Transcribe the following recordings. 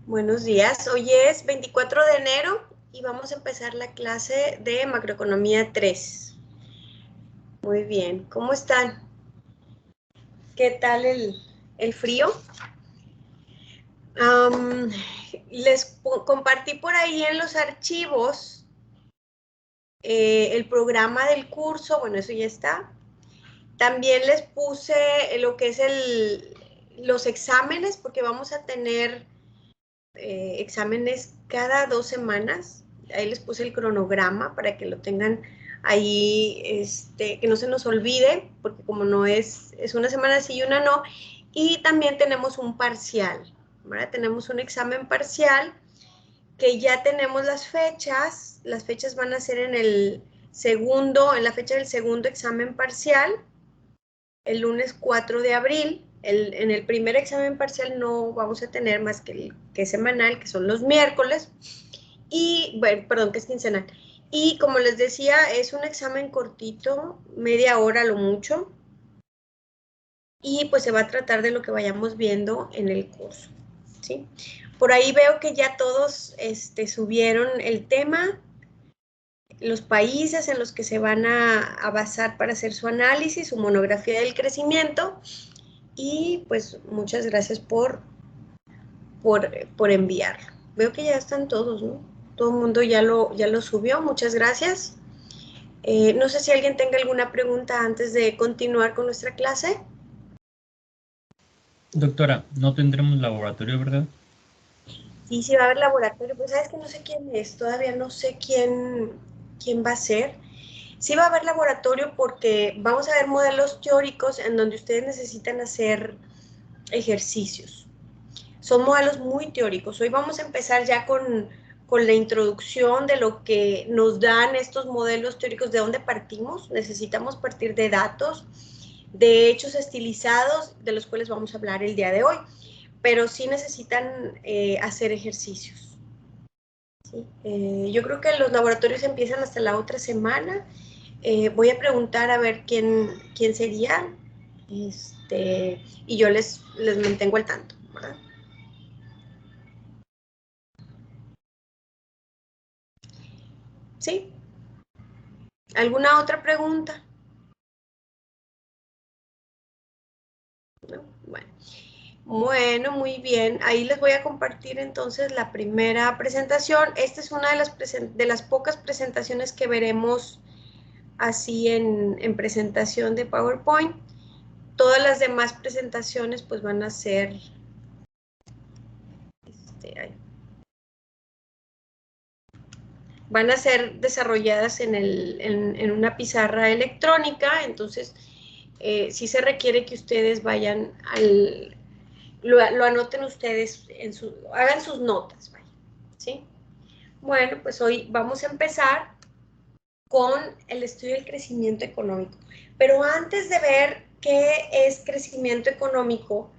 Buenos días, hoy es 24 de enero y vamos a empezar la clase de Macroeconomía 3. Muy bien, ¿cómo están? ¿Qué tal el frío? Les compartí por ahí en los archivos el programa del curso, bueno, eso ya está. También les puse lo que es los exámenes, porque vamos a tener exámenes cada 2 semanas. Ahí les puse el cronograma para que lo tengan ahí, que no se nos olvide, porque como no es una semana sí y una no. Y también tenemos un parcial, ¿verdad? Tenemos un examen parcial que ya tenemos las fechas van a ser en la fecha del segundo examen parcial, el lunes 4 de abril. En el primer examen parcial no vamos a tener más que el que es semanal, que son los miércoles, y, bueno, perdón, que es quincenal. Y como les decía, es un examen cortito, media hora a lo mucho, y pues se va a tratar de lo que vayamos viendo en el curso, ¿sí? Por ahí veo que ya todos subieron el tema, los países en los que se van a basar para hacer su análisis, su monografía del crecimiento, y pues muchas gracias por enviarlo. Veo que ya están todos, ¿no? Todo el mundo ya lo subió, muchas gracias. No sé si alguien tenga alguna pregunta antes de continuar con nuestra clase. Doctora, no tendremos laboratorio, ¿verdad? Sí va a haber laboratorio, pues sabes que no sé quién es, todavía no sé quién va a ser. Sí va a haber laboratorio porque vamos a ver modelos teóricos en donde ustedes necesitan hacer ejercicios. Son modelos muy teóricos. Hoy vamos a empezar ya con la introducción de lo que nos dan estos modelos teóricos, de dónde partimos. Necesitamos partir de datos, de hechos estilizados, de los cuales vamos a hablar el día de hoy, pero sí necesitan hacer ejercicios. ¿Sí? Yo creo que los laboratorios empiezan hasta la otra semana. Voy a preguntar a ver quién sería, y yo les mantengo al tanto, ¿verdad? ¿Sí? ¿Alguna otra pregunta? ¿No? Bueno, muy bien. Ahí les voy a compartir entonces la primera presentación. Esta es una de las pocas presentaciones que veremos así en presentación de PowerPoint. Todas las demás presentaciones pues van a ser desarrolladas en una pizarra electrónica. Entonces sí se requiere que ustedes vayan lo anoten ustedes, hagan sus notas, ¿sí? Bueno, pues hoy vamos a empezar con el estudio del crecimiento económico. Pero antes de ver qué es crecimiento económico,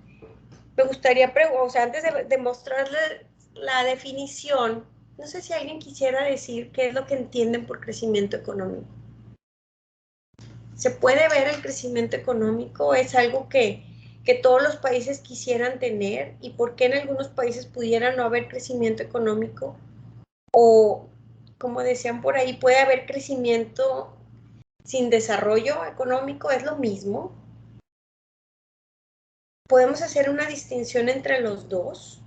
me gustaría, antes de mostrarles la definición, no sé si alguien quisiera decir qué es lo que entienden por crecimiento económico. ¿Se puede ver el crecimiento económico? ¿Es algo que todos los países quisieran tener? ¿Y por qué en algunos países pudiera no haber crecimiento económico? O, como decían por ahí, puede haber crecimiento sin desarrollo económico. ¿Es lo mismo? ¿Podemos hacer una distinción entre los dos?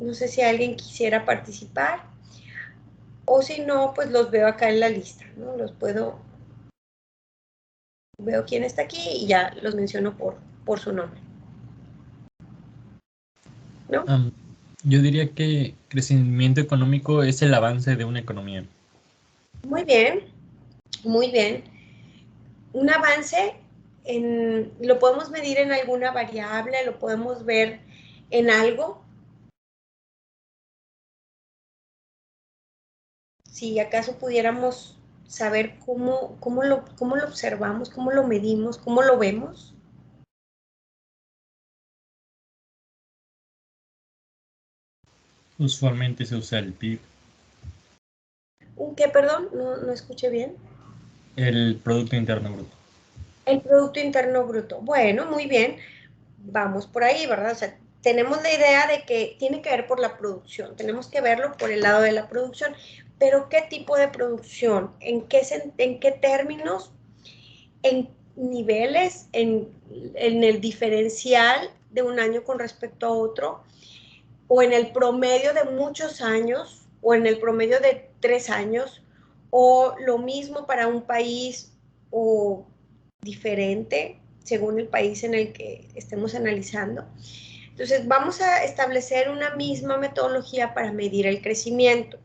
No sé si alguien quisiera participar. O si no, pues los veo acá en la lista, ¿no? Veo quién está aquí y ya los menciono por su nombre, ¿no? Yo diría que crecimiento económico es el avance de una economía. Muy bien, muy bien. Un avance, ¿lo podemos medir en alguna variable? ¿Lo podemos ver en algo? Si acaso pudiéramos saber cómo lo observamos, cómo lo medimos, cómo lo vemos. Usualmente se usa el PIB. ¿Qué, perdón? No escuché bien. El Producto Interno Bruto. El Producto Interno Bruto. Bueno, muy bien. Vamos por ahí, ¿verdad? O sea, tenemos la idea de que tiene que ver por la producción, tenemos que verlo por el lado de la producción, pero ¿qué tipo de producción? ¿En qué términos? ¿En niveles? ¿En el diferencial de un año con respecto a otro? ¿O en el promedio de muchos años? ¿O en el promedio de 3 años? ¿O lo mismo para un país o diferente según el país en el que estemos analizando? Entonces, vamos a establecer una misma metodología para medir el crecimiento.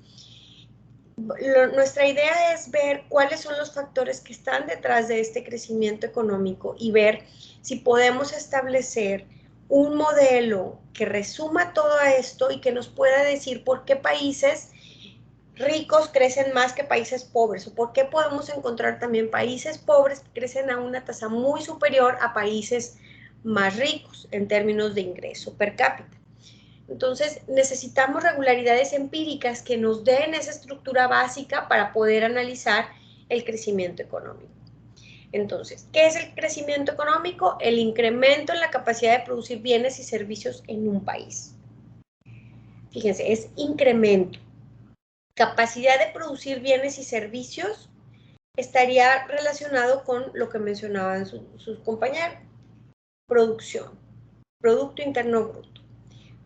Nuestra idea es ver cuáles son los factores que están detrás de este crecimiento económico y ver si podemos establecer un modelo que resuma todo esto y que nos pueda decir por qué países ricos crecen más que países pobres, o por qué podemos encontrar también países pobres que crecen a una tasa muy superior a países más ricos en términos de ingreso per cápita. Entonces, necesitamos regularidades empíricas que nos den esa estructura básica para poder analizar el crecimiento económico. Entonces, ¿qué es el crecimiento económico? El incremento en la capacidad de producir bienes y servicios en un país. Fíjense, es incremento. Capacidad de producir bienes y servicios estaría relacionado con lo que mencionaban sus compañeros. Producción, Producto Interno Bruto.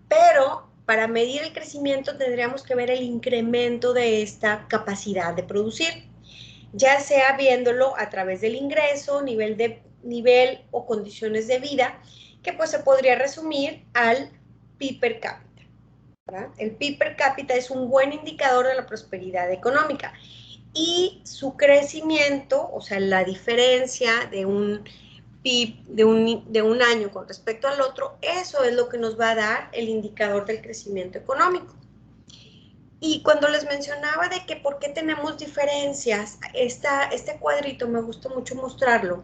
Pero para medir el crecimiento tendríamos que ver el incremento de esta capacidad de producir, ya sea viéndolo a través del ingreso, nivel o condiciones de vida, que pues se podría resumir al PIB per cápita, ¿verdad? El PIB per cápita es un buen indicador de la prosperidad económica y su crecimiento, o sea, la diferencia de un PIB de un año con respecto al otro, eso es lo que nos va a dar el indicador del crecimiento económico. Y cuando les mencionaba de que por qué tenemos diferencias, este cuadrito me gusta mucho mostrarlo,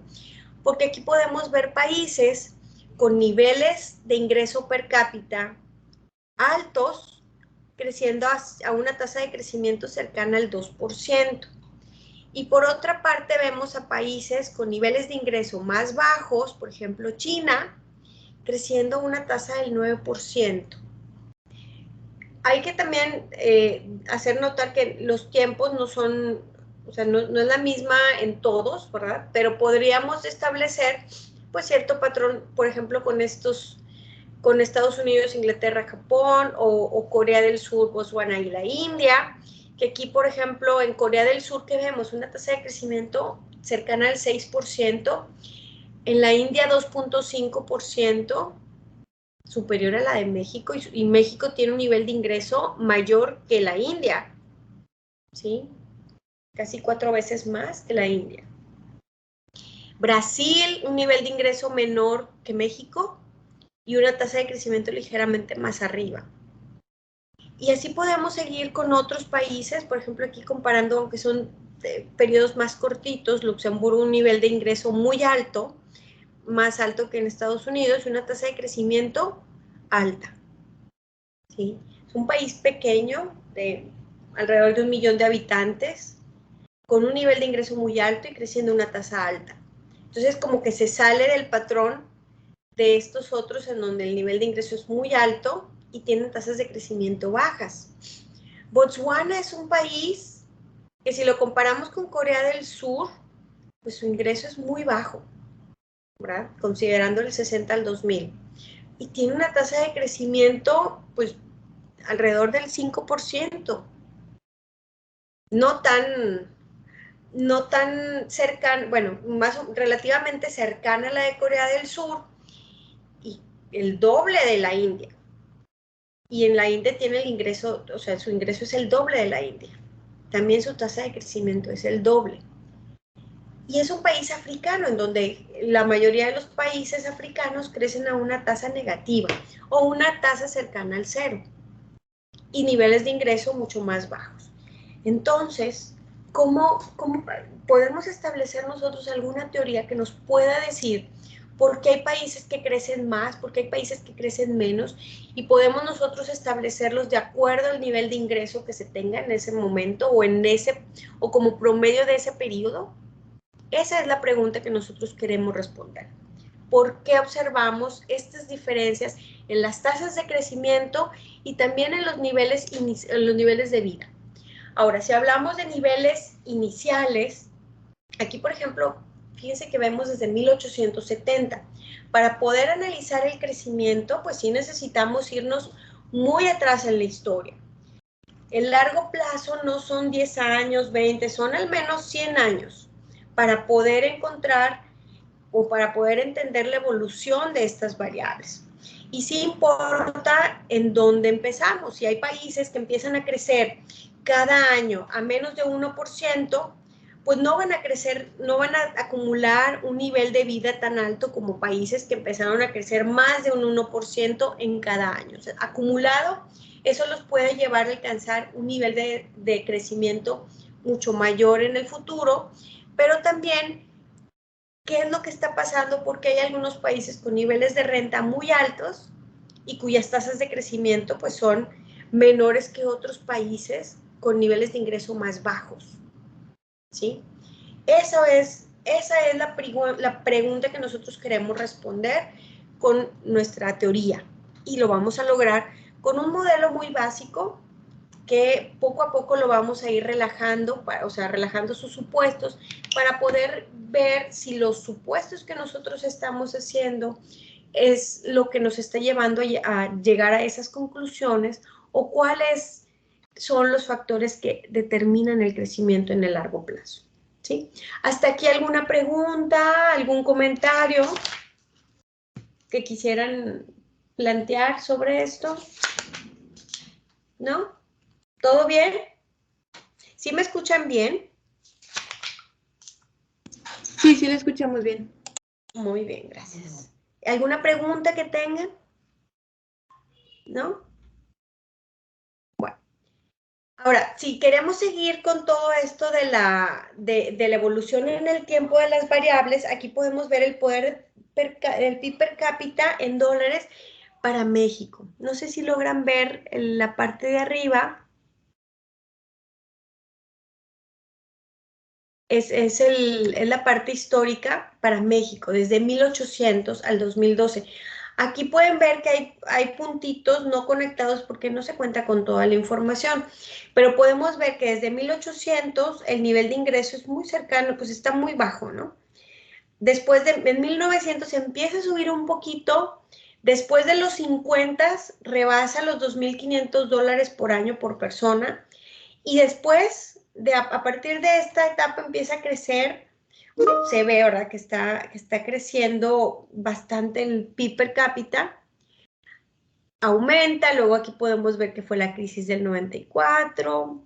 porque aquí podemos ver países con niveles de ingreso per cápita altos, creciendo a una tasa de crecimiento cercana al 2%. Y por otra parte vemos a países con niveles de ingreso más bajos, por ejemplo China, creciendo a una tasa del 9%. Hay que también hacer notar que los tiempos no son, o sea, no es la misma en todos, ¿verdad? Pero podríamos establecer pues cierto patrón, por ejemplo, con Estados Unidos, Inglaterra, Japón, o Corea del Sur, Botswana y la India, que aquí, por ejemplo, en Corea del Sur, que vemos una tasa de crecimiento cercana al 6%, en la India 2.5%, superior a la de México, y México tiene un nivel de ingreso mayor que la India, ¿sí? Casi 4 veces más que la India. Brasil, un nivel de ingreso menor que México y una tasa de crecimiento ligeramente más arriba. Y así podemos seguir con otros países, por ejemplo, aquí comparando, aunque son periodos más cortitos, Luxemburgo un nivel de ingreso muy alto, más alto que en Estados Unidos, y una tasa de crecimiento alta. ¿Sí? Es un país pequeño, de alrededor de 1 millón de habitantes, con un nivel de ingreso muy alto y creciendo a una tasa alta. Entonces, como que se sale del patrón de estos otros en donde el nivel de ingreso es muy alto y tienen tasas de crecimiento bajas. Botswana es un país que si lo comparamos con Corea del Sur, pues su ingreso es muy bajo, ¿verdad? Considerando el 60 al 2000. Y tiene una tasa de crecimiento, pues, alrededor del 5%. No tan cercana, bueno, relativamente cercana a la de Corea del Sur y el doble de la India. Y en la India tiene el ingreso, o sea, su ingreso es el doble de la India. También su tasa de crecimiento es el doble. Y es un país africano en donde la mayoría de los países africanos crecen a una tasa negativa o una tasa cercana al cero y niveles de ingreso mucho más bajos. Entonces, ¿cómo podemos establecer nosotros alguna teoría que nos pueda decir por qué hay países que crecen más, por qué hay países que crecen menos, y podemos nosotros establecerlos de acuerdo al nivel de ingreso que se tenga en ese momento o como promedio de ese periodo? Esa es la pregunta que nosotros queremos responder. por qué observamos estas diferencias en las tasas de crecimiento y también en los niveles de vida. Ahora, si hablamos de niveles iniciales, aquí, por ejemplo, fíjense que vemos desde 1870. Para poder analizar el crecimiento, pues sí necesitamos irnos muy atrás en la historia. El largo plazo no son 10 años, 20, son al menos 100 años para poder encontrar o para poder entender la evolución de estas variables. Y sí importa en dónde empezamos. Si hay países que empiezan a crecer cada año a menos de 1%, pues no van a crecer, no van a acumular un nivel de vida tan alto como países que empezaron a crecer más de un 1% en cada año. O sea, acumulado, eso los puede llevar a alcanzar un nivel de crecimiento mucho mayor en el futuro, pero también, ¿qué es lo que está pasando? Porque hay algunos países con niveles de renta muy altos y cuyas tasas de crecimiento pues son menores que otros países con niveles de ingreso más bajos. ¿Sí? Esa es la pregunta que nosotros queremos responder con nuestra teoría y lo vamos a lograr con un modelo muy básico que poco a poco lo vamos a ir relajando, o sea, relajando sus supuestos para poder ver si los supuestos que nosotros estamos haciendo es lo que nos está llevando a llegar a esas conclusiones o cuáles son los factores que determinan el crecimiento en el largo plazo. ¿Sí? ¿Hasta aquí alguna pregunta, algún comentario que quisieran plantear sobre esto? ¿No? ¿Todo bien? ¿Sí me escuchan bien? Sí, sí, lo escuchamos bien. Muy bien, gracias. ¿Alguna pregunta que tengan? ¿No? Bueno. Ahora, si queremos seguir con todo esto de la evolución en el tiempo de las variables, aquí podemos ver el PIB per cápita en dólares para México. No sé si logran ver en la parte de arriba. Es la parte histórica para México, desde 1800 al 2012. Aquí pueden ver que hay puntitos no conectados porque no se cuenta con toda la información, pero podemos ver que desde 1800 el nivel de ingreso es muy cercano, pues está muy bajo, ¿no? Después en 1900 empieza a subir un poquito, después de los 50 rebasa los $2,500 por año por persona, y después, a partir de esta etapa empieza a crecer, se ve ahora que está creciendo bastante el PIB per cápita, aumenta, luego aquí podemos ver que fue la crisis del 94,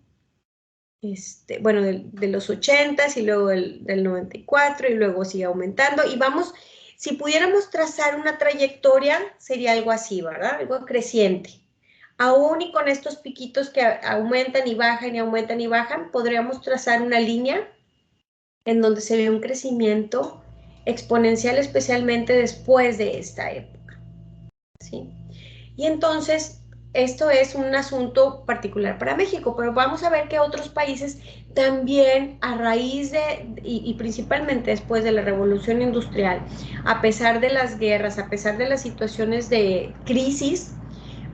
bueno, de los 80s y luego del 94 y luego sigue aumentando y vamos, si pudiéramos trazar una trayectoria sería algo así, ¿verdad? Algo creciente. Aún y con estos piquitos que aumentan y bajan y aumentan y bajan, podríamos trazar una línea en donde se ve un crecimiento exponencial, especialmente después de esta época, ¿sí? Y entonces, esto es un asunto particular para México, pero vamos a ver que otros países también a raíz y principalmente después de la revolución industrial, a pesar de las guerras, a pesar de las situaciones de crisis,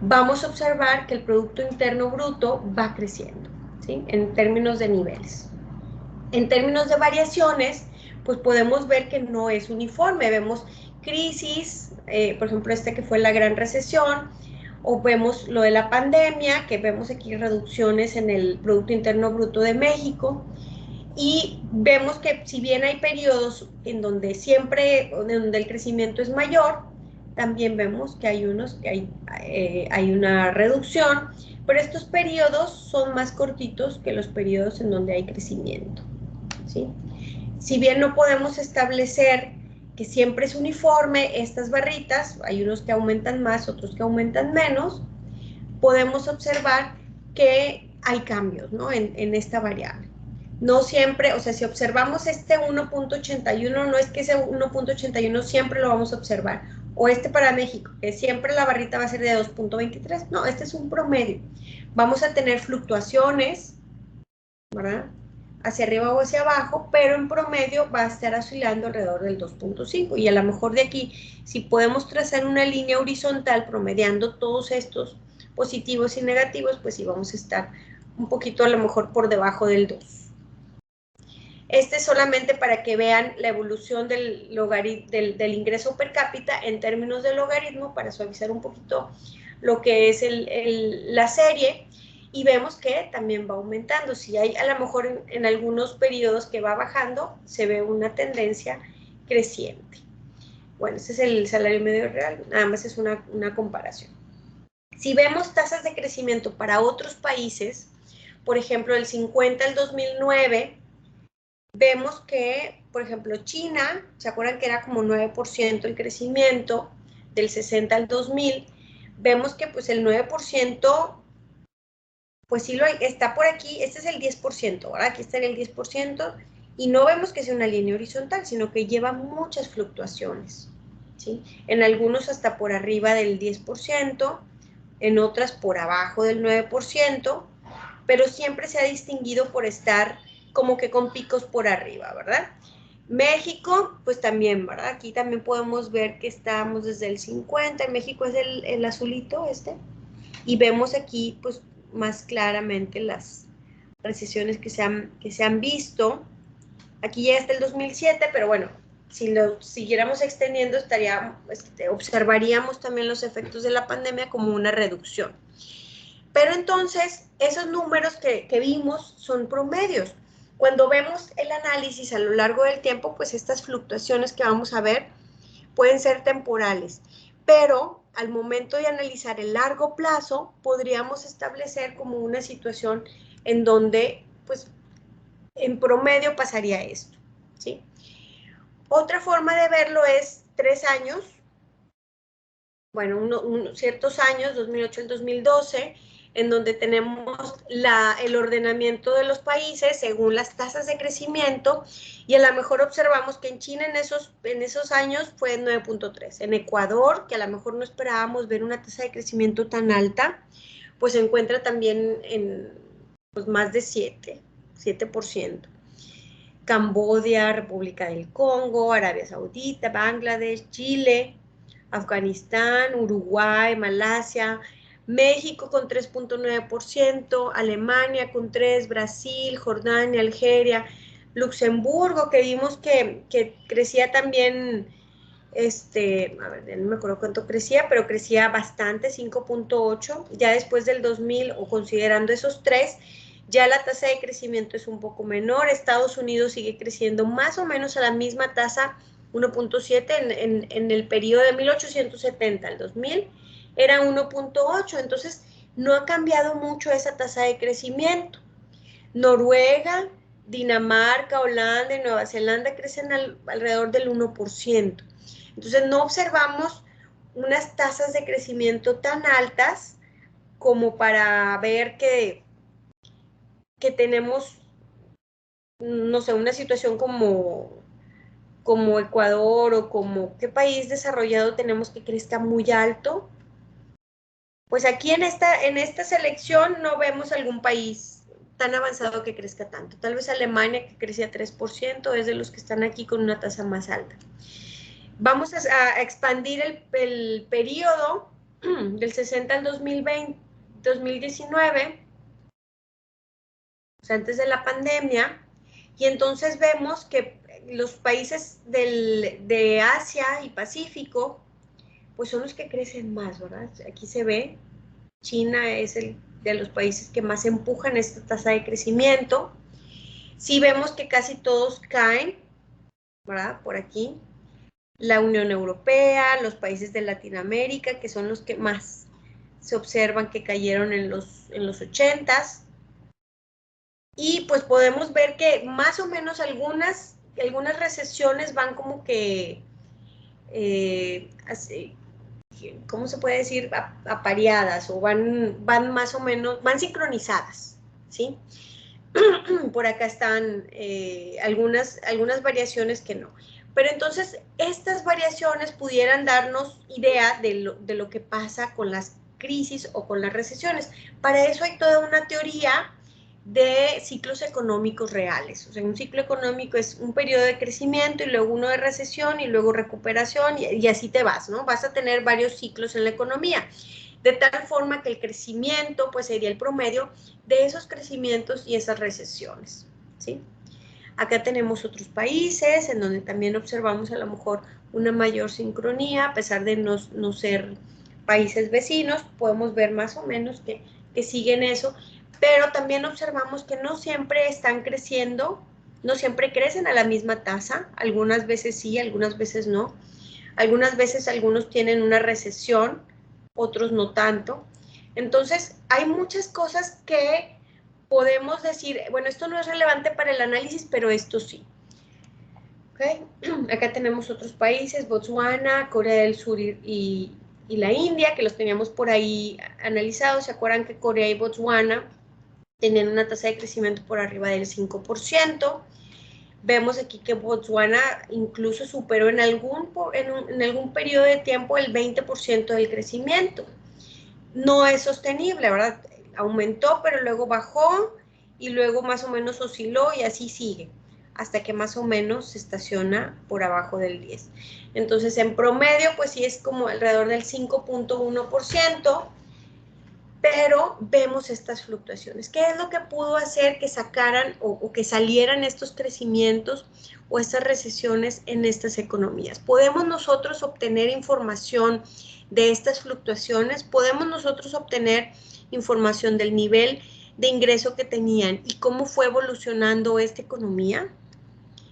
vamos a observar que el Producto Interno Bruto va creciendo, ¿sí? En términos de niveles. En términos de variaciones, pues podemos ver que no es uniforme. Vemos crisis, por ejemplo, que fue la Gran Recesión, o vemos lo de la pandemia, que vemos aquí reducciones en el Producto Interno Bruto de México, y vemos que si bien hay periodos en donde el crecimiento es mayor, también vemos que hay unos que hay una reducción, pero estos periodos son más cortitos que los periodos en donde hay crecimiento, ¿sí? Si bien no podemos establecer que siempre es uniforme estas barritas, hay unos que aumentan más, otros que aumentan menos, podemos observar que hay cambios, ¿no? en esta variable. No siempre, o sea, si observamos este 1.81, no es que ese 1.81 siempre lo vamos a observar, o para México, que siempre la barrita va a ser de 2.23, no, este es un promedio. Vamos a tener fluctuaciones, ¿verdad? hacia arriba o hacia abajo, pero en promedio va a estar oscilando alrededor del 2.5 y a lo mejor de aquí, si podemos trazar una línea horizontal promediando todos estos positivos y negativos, pues sí vamos a estar un poquito a lo mejor por debajo del 2. Este es solamente para que vean la evolución del ingreso per cápita en términos de logaritmo, para suavizar un poquito lo que es la serie, y vemos que también va aumentando. Si hay a lo mejor en algunos periodos que va bajando, se ve una tendencia creciente. Bueno, este es el salario medio real, nada más es una comparación. Si vemos tasas de crecimiento para otros países, por ejemplo, del 50 al 2009, vemos que, por ejemplo, China, ¿se acuerdan que era como 9% el crecimiento del 60 al 2000? Vemos que pues el 9%, pues sí está por aquí, este es el 10%, ¿verdad? Aquí está el 10%, y no vemos que sea una línea horizontal, sino que lleva muchas fluctuaciones, ¿sí? En algunos hasta por arriba del 10%, en otras por abajo del 9%, pero siempre se ha distinguido por estar como que con picos por arriba, ¿verdad? México, pues también, ¿verdad? Aquí también podemos ver que estamos desde el 50, en México es el azulito y vemos aquí, pues, más claramente las recesiones que se han visto. Aquí ya está el 2007, pero bueno, si lo siguiéramos extendiendo, observaríamos también los efectos de la pandemia como una reducción. Pero entonces, esos números que vimos son promedios. Cuando vemos el análisis a lo largo del tiempo, pues estas fluctuaciones que vamos a ver pueden ser temporales, pero al momento de analizar el largo plazo, podríamos establecer como una situación en donde, pues, en promedio pasaría esto, ¿sí? Otra forma de verlo es 3 años, bueno, ciertos años, 2008 al 2012, en donde tenemos el ordenamiento de los países según las tasas de crecimiento, y a lo mejor observamos que en China en esos años fue 9.3. En Ecuador, que a lo mejor no esperábamos ver una tasa de crecimiento tan alta, pues se encuentra también en pues, más de 7%. Camboya, República del Congo, Arabia Saudita, Bangladesh, Chile, Afganistán, Uruguay, Malasia, México con 3.9%, Alemania con 3%, Brasil, Jordania, Algeria, Luxemburgo, que vimos que crecía también, a ver, no me acuerdo cuánto crecía, pero crecía bastante, 5.8%, ya después del 2000, o considerando esos tres, ya la tasa de crecimiento es un poco menor. Estados Unidos sigue creciendo más o menos a la misma tasa, 1.7, en el periodo de 1870 al 2000 era 1.8, entonces no ha cambiado mucho esa tasa de crecimiento. Noruega, Dinamarca, Holanda y Nueva Zelanda crecen alrededor del 1%. Entonces no observamos unas tasas de crecimiento tan altas como para ver que tenemos, no sé, una situación como Ecuador, o como qué país desarrollado tenemos que crezca muy alto. Pues aquí en esta selección no vemos algún país tan avanzado que crezca tanto. Tal vez Alemania, que crecía 3%, es de los que están aquí con una tasa más alta. Vamos a expandir el periodo del 60 al 2019, o sea, antes de la pandemia, y entonces vemos que los países de Asia y Pacífico, pues son los que crecen más, ¿verdad? Aquí se ve, China es el de los países que más empujan esta tasa de crecimiento. Sí vemos que casi todos caen, ¿verdad? Por aquí. La Unión Europea, los países de Latinoamérica, que son los que más se observan que cayeron en los 80s. Y pues podemos ver que más o menos algunas recesiones van como que, así, ¿cómo se puede decir? Apareadas, o van más o menos, van sincronizadas, ¿sí? Por acá están algunas variaciones que no. Pero entonces, estas variaciones pudieran darnos idea de lo que pasa con las crisis o con las recesiones. Para eso hay toda una teoría de ciclos económicos reales. O sea, un ciclo económico es un periodo de crecimiento y luego uno de recesión y luego recuperación y así te vas, ¿no? Vas a tener varios ciclos en la economía, de tal forma que el crecimiento pues sería el promedio de esos crecimientos y esas recesiones, ¿sí? Acá tenemos otros países en donde también observamos a lo mejor una mayor sincronía, a pesar de no ser países vecinos, podemos ver más o menos que siguen eso, pero también observamos que no siempre están creciendo, no siempre crecen a la misma tasa, algunas veces sí, algunas veces no, algunas veces algunos tienen una recesión, otros no tanto. Entonces, hay muchas cosas que podemos decir, bueno, esto no es relevante para el análisis, pero esto sí. ¿Okay? Acá tenemos otros países, Botswana, Corea del Sur y la India, que los teníamos por ahí analizados. ¿Se acuerdan que Corea y Botswana tenían una tasa de crecimiento por arriba del 5%? Vemos aquí que Botswana incluso superó en algún periodo de tiempo el 20% del crecimiento. No es sostenible, ¿verdad? Aumentó, pero luego bajó y luego más o menos osciló y así sigue, hasta que más o menos se estaciona por abajo del 10. Entonces, en promedio, pues sí es como alrededor del 5.1%, pero vemos estas fluctuaciones. ¿Qué es lo que pudo hacer que sacaran o que salieran estos crecimientos o estas recesiones en estas economías? ¿Podemos nosotros obtener información de estas fluctuaciones? ¿Podemos nosotros obtener información del nivel de ingreso que tenían y cómo fue evolucionando esta economía?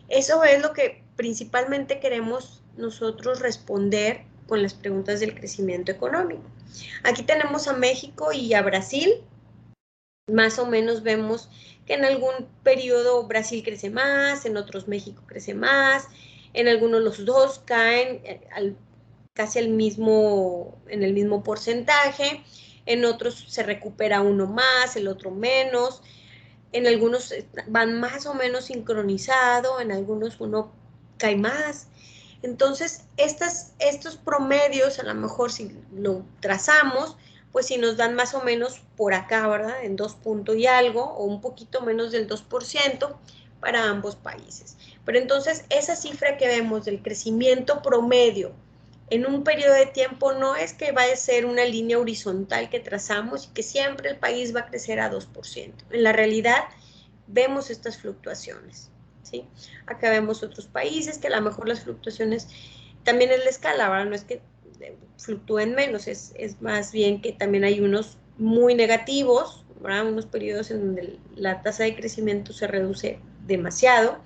Eso es lo que principalmente queremos nosotros responder con las preguntas del crecimiento económico. Aquí tenemos a México y a Brasil. Más o menos vemos que en algún periodo Brasil crece más, en otros México crece más, en algunos los dos caen casi en el mismo porcentaje, en otros se recupera uno más, el otro menos, en algunos van más o menos sincronizado, en algunos uno cae más. Entonces, estos promedios, a lo mejor si lo trazamos, pues si nos dan más o menos por acá, ¿verdad? En 2 puntos y algo, o un poquito menos del 2% para ambos países. Pero entonces, esa cifra que vemos del crecimiento promedio en un periodo de tiempo no es que va a ser una línea horizontal que trazamos y que siempre el país va a crecer a 2%. En la realidad, vemos estas fluctuaciones, ¿sí? Acá vemos otros países que a lo mejor las fluctuaciones también es la escala, ¿verdad? No es que fluctúen menos, es más bien que también hay unos muy negativos, ¿verdad? Unos periodos en donde la tasa de crecimiento se reduce demasiado,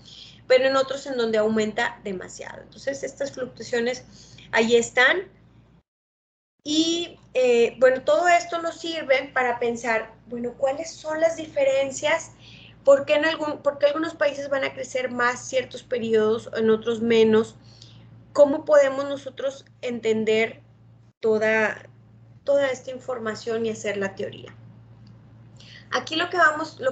pero en otros en donde aumenta demasiado. Entonces, estas fluctuaciones ahí están. Y bueno, todo esto nos sirve para pensar, bueno, ¿cuáles son las diferencias? ¿Por qué algunos países van a crecer más ciertos periodos, en otros menos? ¿Cómo podemos nosotros entender toda esta información y hacer la teoría? Aquí lo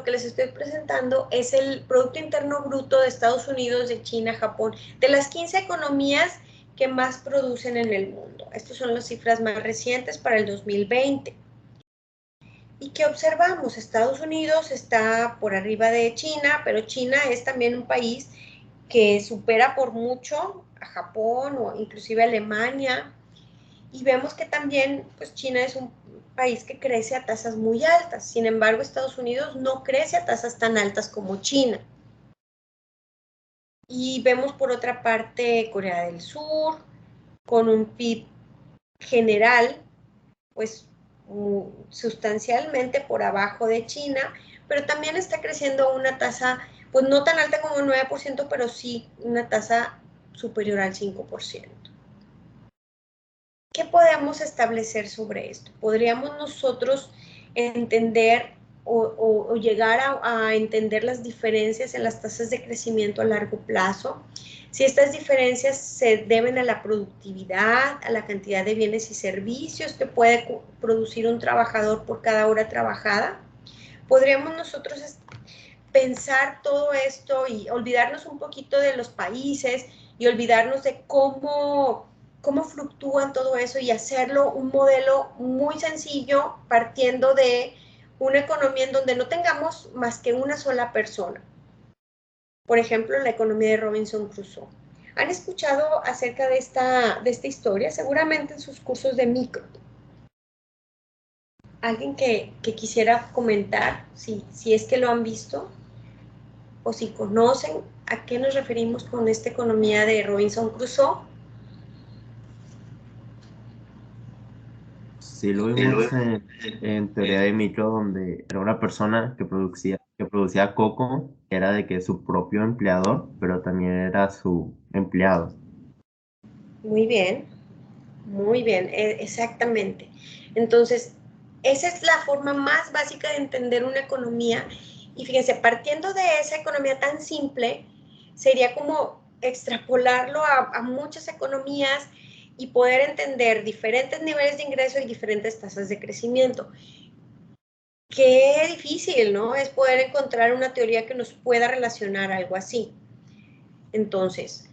que les estoy presentando es el Producto Interno Bruto de Estados Unidos, de China, Japón, de las 15 economías que más producen en el mundo. Estas son las cifras más recientes para el 2020. ¿Y qué observamos? Estados Unidos está por arriba de China, pero China es también un país que supera por mucho a Japón o inclusive a Alemania. Y vemos que también pues China es un país que crece a tasas muy altas. Sin embargo, Estados Unidos no crece a tasas tan altas como China. Y vemos por otra parte Corea del Sur, con un PIB general, pues sustancialmente por abajo de China, pero también está creciendo a una tasa, pues no tan alta como el 9%, pero sí una tasa superior al 5%. ¿Qué podemos establecer sobre esto? ¿Podríamos nosotros entender o llegar a entender las diferencias en las tasas de crecimiento a largo plazo? Si estas diferencias se deben a la productividad, a la cantidad de bienes y servicios que puede producir un trabajador por cada hora trabajada, ¿podríamos nosotros pensar todo esto y olvidarnos un poquito de los países y olvidarnos de cómo fluctúan todo eso y hacerlo un modelo muy sencillo partiendo de una economía en donde no tengamos más que una sola persona. Por ejemplo, la economía de Robinson Crusoe. ¿Han escuchado acerca de esta historia? Seguramente en sus cursos de micro. ¿Alguien que quisiera comentar si es que lo han visto o si conocen a qué nos referimos con esta economía de Robinson Crusoe? Sí, lo vimos en teoría de micro, donde era una persona que producía coco, era de que su propio empleador, pero también era su empleado. Muy bien, exactamente. Entonces, esa es la forma más básica de entender una economía. Y fíjense, partiendo de esa economía tan simple, sería como extrapolarlo a muchas economías y poder entender diferentes niveles de ingreso y diferentes tasas de crecimiento. Qué difícil, ¿no? Es poder encontrar una teoría que nos pueda relacionar algo así. Entonces,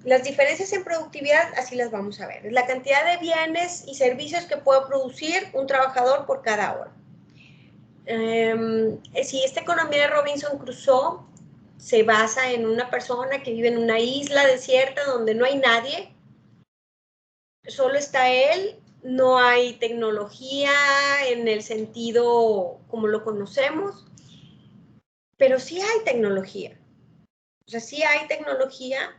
las diferencias en productividad, así las vamos a ver. Es la cantidad de bienes y servicios que puede producir un trabajador por cada hora. Si esta economía de Robinson Crusoe se basa en una persona que vive en una isla desierta donde no hay nadie, solo está él, no hay tecnología en el sentido como lo conocemos, pero sí hay tecnología. O sea, sí hay tecnología,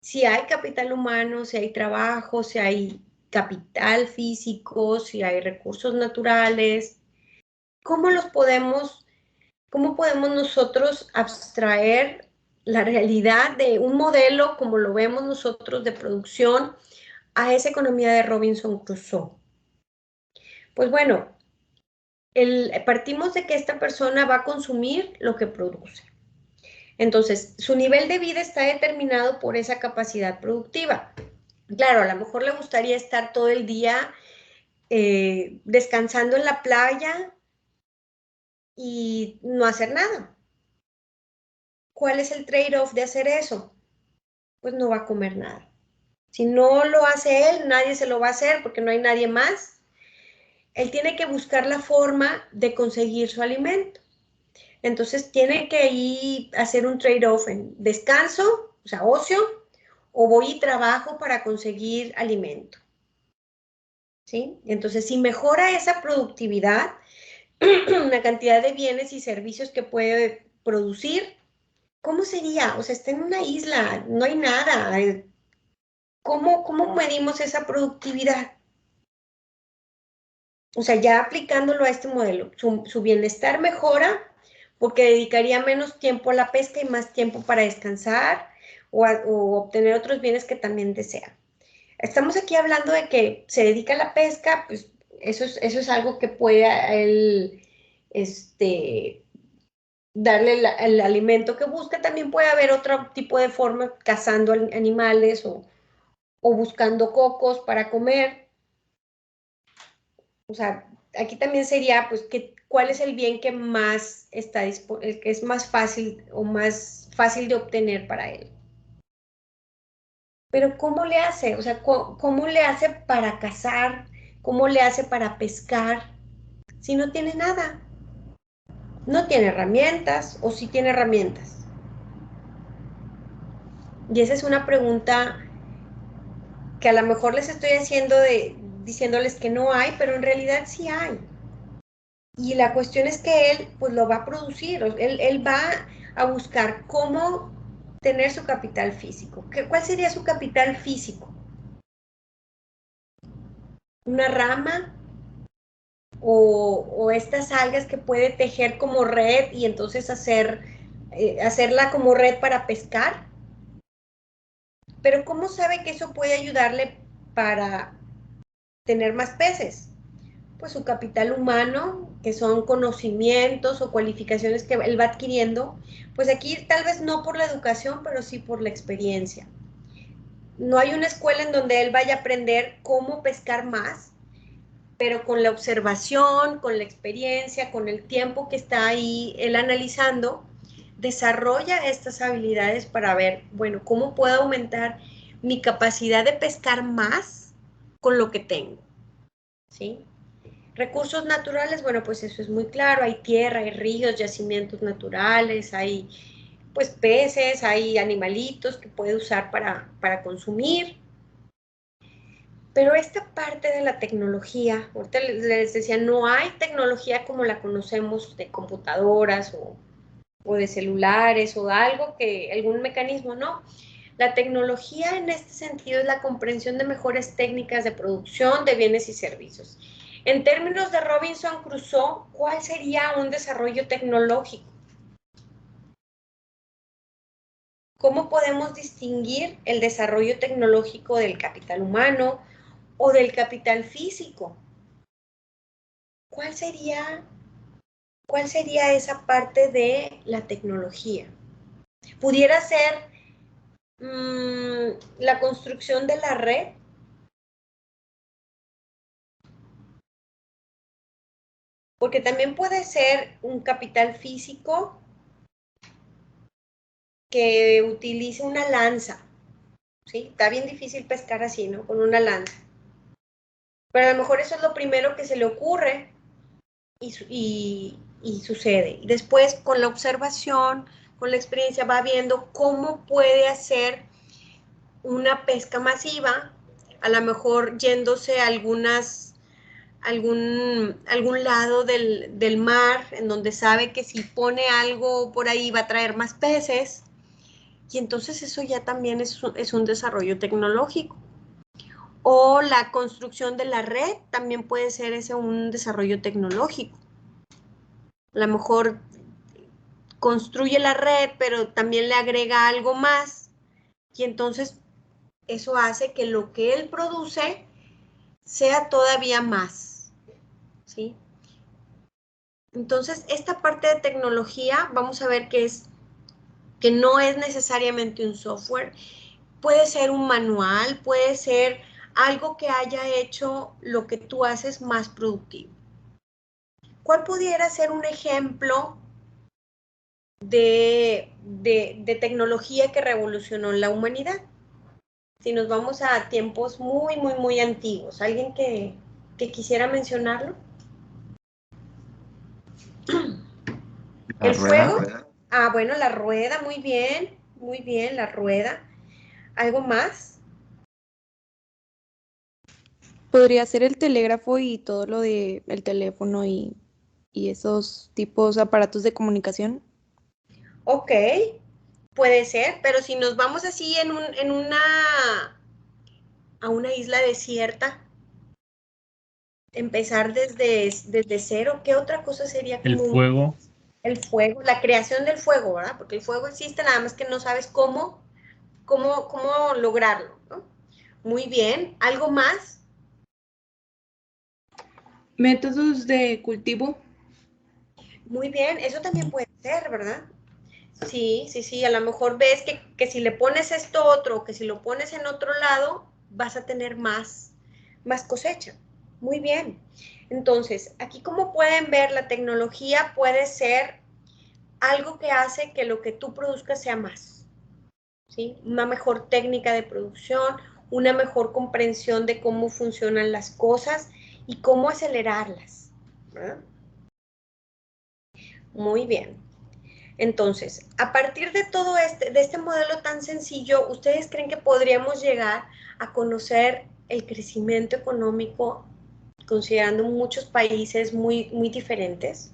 sí hay capital humano, sí hay trabajo, sí hay capital físico, sí hay recursos naturales. ¿Cómo podemos nosotros abstraer la realidad de un modelo como lo vemos nosotros de producción a esa economía de Robinson Crusoe? Pues bueno, partimos de que esta persona va a consumir lo que produce. Entonces, su nivel de vida está determinado por esa capacidad productiva. Claro, a lo mejor le gustaría estar todo el día descansando en la playa y no hacer nada. ¿Cuál es el trade-off de hacer eso? Pues no va a comer nada. Si no lo hace él, nadie se lo va a hacer porque no hay nadie más. Él tiene que buscar la forma de conseguir su alimento. Entonces tiene que ir a hacer un trade-off en descanso, o sea, ocio, o voy y trabajo para conseguir alimento. ¿Sí? Entonces, si mejora esa productividad, la cantidad de bienes y servicios que puede producir, ¿cómo sería? O sea, está en una isla, no hay nada. ¿Cómo medimos esa productividad? O sea, ya aplicándolo a este modelo, su bienestar mejora porque dedicaría menos tiempo a la pesca y más tiempo para descansar o obtener otros bienes que también desea. Estamos aquí hablando de que se dedica a la pesca, pues eso es algo que puede él, darle el alimento que busca. También puede haber otro tipo de forma, cazando animales o buscando cocos para comer. O sea, aquí también sería, pues, ¿cuál es el bien que más que es más fácil o más fácil de obtener para él? Pero ¿cómo le hace? O sea, ¿cómo le hace para cazar? ¿Cómo le hace para pescar? Si no tiene nada. No tiene herramientas o sí tiene herramientas. Y esa es una pregunta que a lo mejor les estoy haciendo diciéndoles que no hay, pero en realidad sí hay. Y la cuestión es que él pues lo va a producir, él va a buscar cómo tener su capital físico. ¿Cuál sería su capital físico? ¿Una rama? O estas algas que puede tejer como red y entonces hacerla como red para pescar. Pero ¿cómo sabe que eso puede ayudarle para tener más peces? Pues su capital humano, que son conocimientos o cualificaciones que él va adquiriendo, pues aquí tal vez no por la educación, pero sí por la experiencia. No hay una escuela en donde él vaya a aprender cómo pescar más, pero con la observación, con la experiencia, con el tiempo que está ahí él analizando, desarrolla estas habilidades para ver, bueno, cómo puedo aumentar mi capacidad de pescar más con lo que tengo, ¿sí? Recursos naturales, bueno, pues eso es muy claro, hay tierra, hay ríos, yacimientos naturales, hay pues peces, hay animalitos que puede usar para consumir. Pero esta parte de la tecnología, ahorita les decía, no hay tecnología como la conocemos de computadoras o de celulares o de algo que, algún mecanismo, no. La tecnología en este sentido es la comprensión de mejores técnicas de producción de bienes y servicios. En términos de Robinson Crusoe, ¿cuál sería un desarrollo tecnológico? ¿Cómo podemos distinguir el desarrollo tecnológico del capital humano o del capital físico? ¿Cuál sería esa parte de la tecnología? ¿Pudiera ser la construcción de la red? Porque también puede ser un capital físico que utilice una lanza, ¿sí? Está bien difícil pescar así, ¿no? Con una lanza. Pero a lo mejor eso es lo primero que se le ocurre y sucede. Y después, con la observación, con la experiencia, va viendo cómo puede hacer una pesca masiva, a lo mejor yéndose a algún lado del mar, en donde sabe que si pone algo por ahí va a traer más peces, y entonces eso ya también es un desarrollo tecnológico. O la construcción de la red también puede ser ese un desarrollo tecnológico. A lo mejor construye la red, pero también le agrega algo más, y entonces eso hace que lo que él produce sea todavía más, ¿sí? Entonces, esta parte de tecnología, vamos a ver que no es necesariamente un software, puede ser un manual, puede ser algo que haya hecho lo que tú haces más productivo. ¿Cuál pudiera ser un ejemplo de tecnología que revolucionó la humanidad? Si nos vamos a tiempos muy, muy, muy antiguos, ¿alguien que quisiera mencionarlo? La ¿El rueda. fuego? Ah, bueno, la rueda, muy bien, la rueda. ¿Algo más? Podría ser el telégrafo y todo lo de el teléfono y esos tipos de aparatos de comunicación. Ok, puede ser, pero si nos vamos así a una isla desierta, empezar desde cero, ¿qué otra cosa sería El como fuego, el fuego? La creación del fuego, ¿verdad? Porque el fuego existe, nada más que no sabes cómo lograrlo, ¿no? Muy bien, ¿algo más? Métodos de cultivo. Muy bien, eso también puede ser, ¿verdad? Sí, sí, sí, a lo mejor ves que si le pones esto otro, que si lo pones en otro lado, vas a tener más cosecha. Muy bien. Entonces, aquí como pueden ver, la tecnología puede ser algo que hace que lo que tú produzcas sea más, ¿sí? Una mejor técnica de producción, una mejor comprensión de cómo funcionan las cosas y cómo acelerarlas, ¿verdad? Muy bien. Entonces, a partir de todo de este modelo tan sencillo, ¿ustedes creen que podríamos llegar a conocer el crecimiento económico considerando muchos países muy, muy diferentes?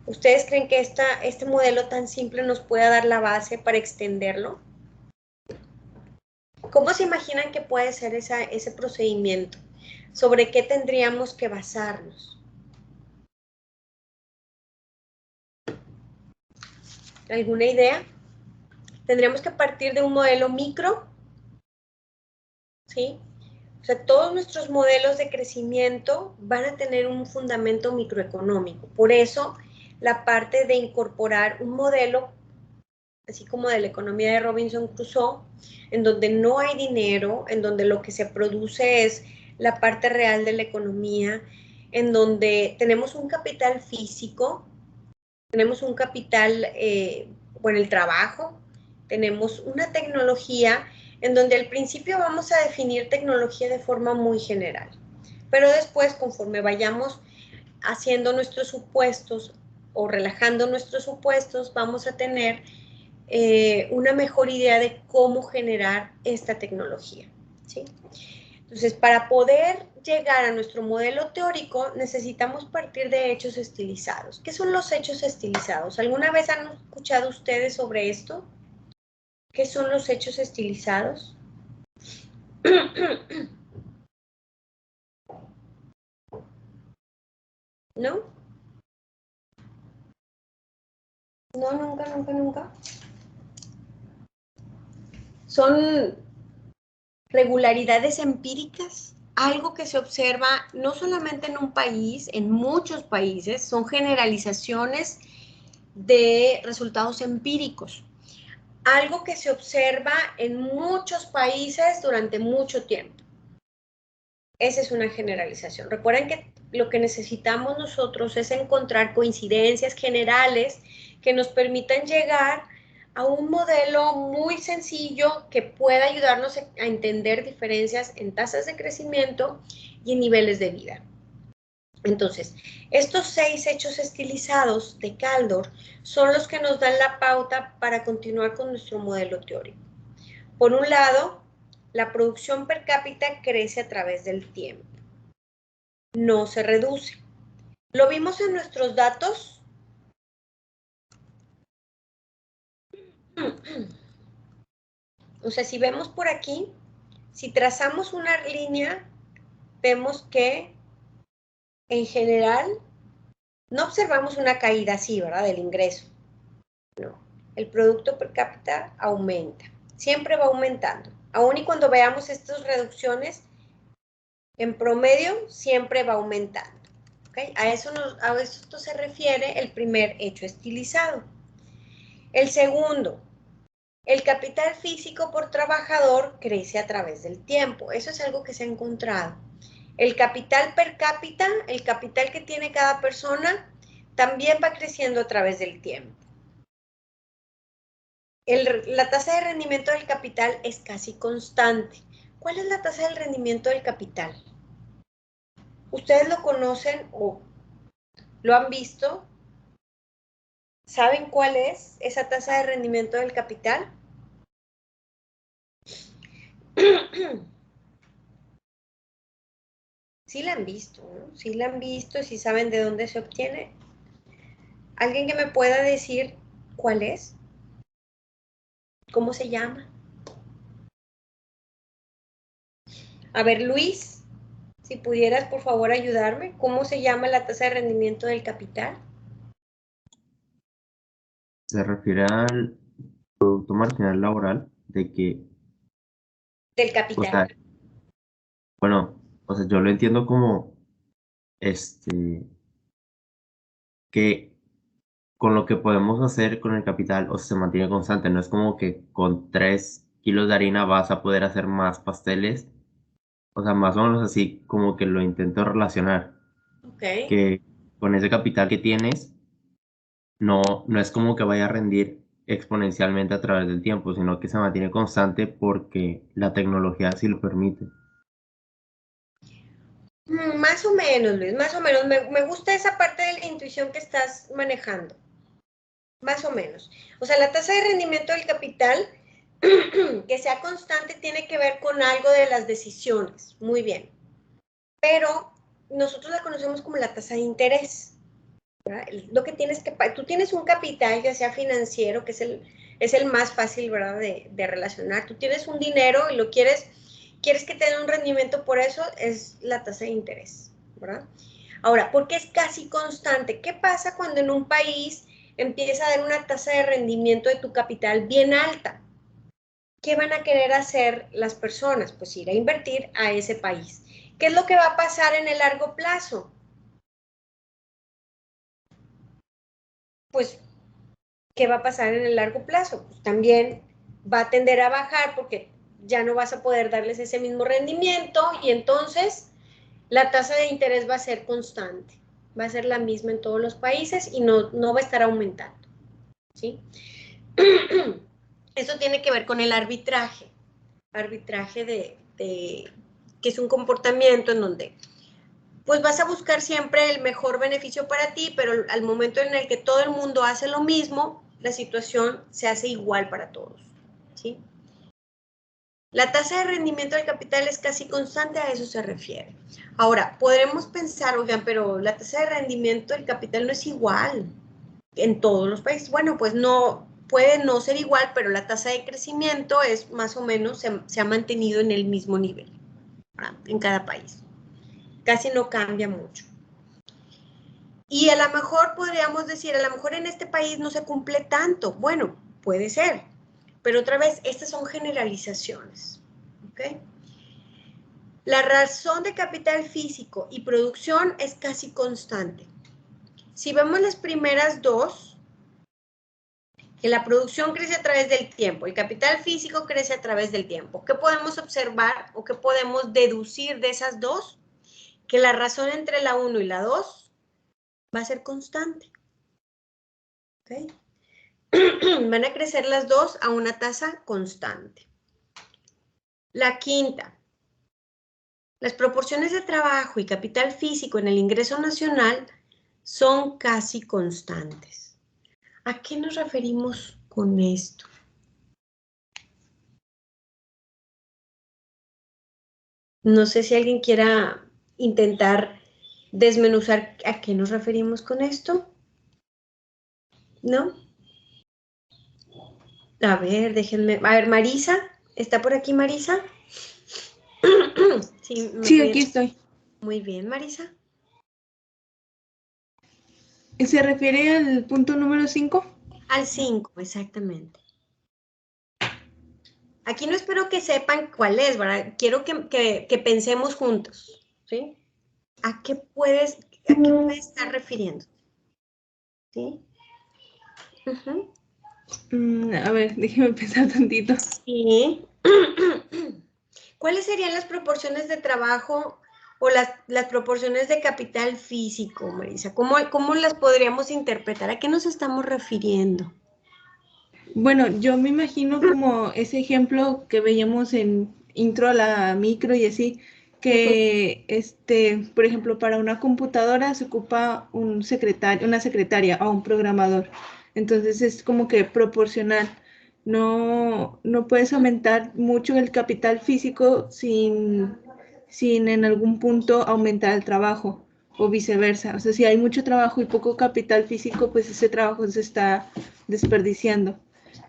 ¿Ustedes creen que este modelo tan simple nos pueda dar la base para extenderlo? ¿Cómo se imaginan que puede ser ese procedimiento? ¿Sobre qué tendríamos que basarnos? ¿Alguna idea? Tendríamos que partir de un modelo micro, ¿sí? O sea, todos nuestros modelos de crecimiento van a tener un fundamento microeconómico. Por eso, la parte de incorporar un modelo, así como de la economía de Robinson Crusoe, en donde no hay dinero, en donde lo que se produce es la parte real de la economía, en donde tenemos un capital físico, tenemos un capital, bueno, el trabajo, tenemos una tecnología en donde al principio vamos a definir tecnología de forma muy general, pero después, conforme vayamos haciendo nuestros supuestos o relajando nuestros supuestos, vamos a tener una mejor idea de cómo generar esta tecnología, ¿sí? Entonces, para poder llegar a nuestro modelo teórico, necesitamos partir de hechos estilizados. ¿Qué son los hechos estilizados? ¿Alguna vez han escuchado ustedes sobre esto? ¿Qué son los hechos estilizados? ¿No? No, nunca. Son regularidades empíricas, algo que se observa no solamente en un país, en muchos países, son generalizaciones de resultados empíricos. Algo que se observa en muchos países durante mucho tiempo. Esa es una generalización. Recuerden que lo que necesitamos nosotros es encontrar coincidencias generales que nos permitan llegar a un modelo muy sencillo que pueda ayudarnos a entender diferencias en tasas de crecimiento y en niveles de vida. Entonces, estos 6 hechos estilizados de Kaldor son los que nos dan la pauta para continuar con nuestro modelo teórico. Por un lado, la producción per cápita crece a través del tiempo. No se reduce. ¿Lo vimos en nuestros datos? O sea, si vemos por aquí, si trazamos una línea, vemos que en general no observamos una caída así, ¿verdad? Del ingreso. No. El producto per cápita aumenta. Siempre va aumentando. Aún y cuando veamos estas reducciones, en promedio siempre va aumentando. ¿Okay? A esto se refiere el primer hecho estilizado. El segundo, el capital físico por trabajador crece a través del tiempo. Eso es algo que se ha encontrado. El capital per cápita, el capital que tiene cada persona, también va creciendo a través del tiempo. La tasa de rendimiento del capital es casi constante. ¿Cuál es la tasa del rendimiento del capital? ¿Ustedes lo conocen o lo han visto? ¿Saben cuál es esa tasa de rendimiento del capital? Sí la han visto, ¿no? Sí la han visto, sí saben de dónde se obtiene. ¿Alguien que me pueda decir cuál es? ¿Cómo se llama? A ver, Luis, si pudieras por favor ayudarme. ¿Cómo se llama la tasa de rendimiento del capital? Se refiere al producto marginal laboral de que, Del o capital. sea, bueno, o sea, yo lo entiendo como, este, que con lo que podemos hacer con el capital, o sea, se mantiene constante, no es como que con 3 kilos de harina vas a poder hacer más pasteles, o sea, más o menos así como que lo intento relacionar, Ok. que con ese capital que tienes, no es como que vaya a rendir exponencialmente a través del tiempo, sino que se mantiene constante porque la tecnología así lo permite. Más o menos, Luis, más o menos. Me gusta esa parte de la intuición que estás manejando. Más o menos. O sea, la tasa de rendimiento del capital, que sea constante, tiene que ver con algo de las decisiones. Muy bien. Pero nosotros la conocemos como la tasa de interés. ¿Verdad? Lo que tienes que pagar. Tú tienes un capital, ya sea financiero, que es el más fácil, ¿verdad?, de relacionar. Tú tienes un dinero y quieres que te den un rendimiento por eso, es la tasa de interés, ¿verdad? Ahora, ¿por qué es casi constante? ¿Qué pasa cuando en un país empieza a dar una tasa de rendimiento de tu capital bien alta? ¿Qué van a querer hacer las personas? Pues ir a invertir a ese país. ¿Qué es lo que va a pasar en el largo plazo? Pues, ¿qué va a pasar en el largo plazo? Pues también va a tender a bajar porque ya no vas a poder darles ese mismo rendimiento y entonces la tasa de interés va a ser constante. Va a ser la misma en todos los países y no va a estar aumentando, ¿sí? Eso tiene que ver con el arbitraje. Arbitraje que es un comportamiento en donde pues vas a buscar siempre el mejor beneficio para ti, pero al momento en el que todo el mundo hace lo mismo, la situación se hace igual para todos, ¿sí? La tasa de rendimiento del capital es casi constante, a eso se refiere. Ahora, podremos pensar, oigan, pero la tasa de rendimiento del capital no es igual en todos los países. Bueno, pues no, puede no ser igual, pero la tasa de crecimiento es más o menos, se ha mantenido en el mismo nivel, ¿verdad? En cada país. Casi no cambia mucho. Y a lo mejor podríamos decir, a lo mejor en este país no se cumple tanto. Bueno, puede ser, pero otra vez, estas son generalizaciones, ¿ok? La razón de capital físico y producción es casi constante. Si vemos las primeras dos, que la producción crece a través del tiempo, el capital físico crece a través del tiempo. ¿Qué podemos observar o qué podemos deducir de esas dos? Que la razón entre la 1 y la 2 va a ser constante. ¿Okay? Van a crecer las dos a una tasa constante. La quinta, las proporciones de trabajo y capital físico en el ingreso nacional son casi constantes. ¿A qué nos referimos con esto? No sé si alguien quiera intentar desmenuzar a qué nos referimos con esto. ¿No? A ver, déjenme. A ver, Marisa, ¿está por aquí Marisa? Sí, Sí, aquí estoy. Muy bien, Marisa. ¿Se refiere al punto número 5? Al 5, exactamente. Aquí no espero que sepan cuál es, ¿verdad? Quiero que pensemos juntos, ¿sí? ¿A qué puedes estar refiriendo? ¿Sí? Uh-huh. A ver, déjeme pensar tantito. Sí. ¿Cuáles serían las proporciones de trabajo o las proporciones de capital físico, Marisa? ¿Cómo las podríamos interpretar? ¿A qué nos estamos refiriendo? Bueno, yo me imagino como ese ejemplo que veíamos en intro a la micro y así, que por ejemplo, para una computadora se ocupa un secretario, una secretaria o un programador. Entonces es como que proporcional. No puedes aumentar mucho el capital físico sin en algún punto aumentar el trabajo o viceversa. O sea, si hay mucho trabajo y poco capital físico, pues ese trabajo se está desperdiciando.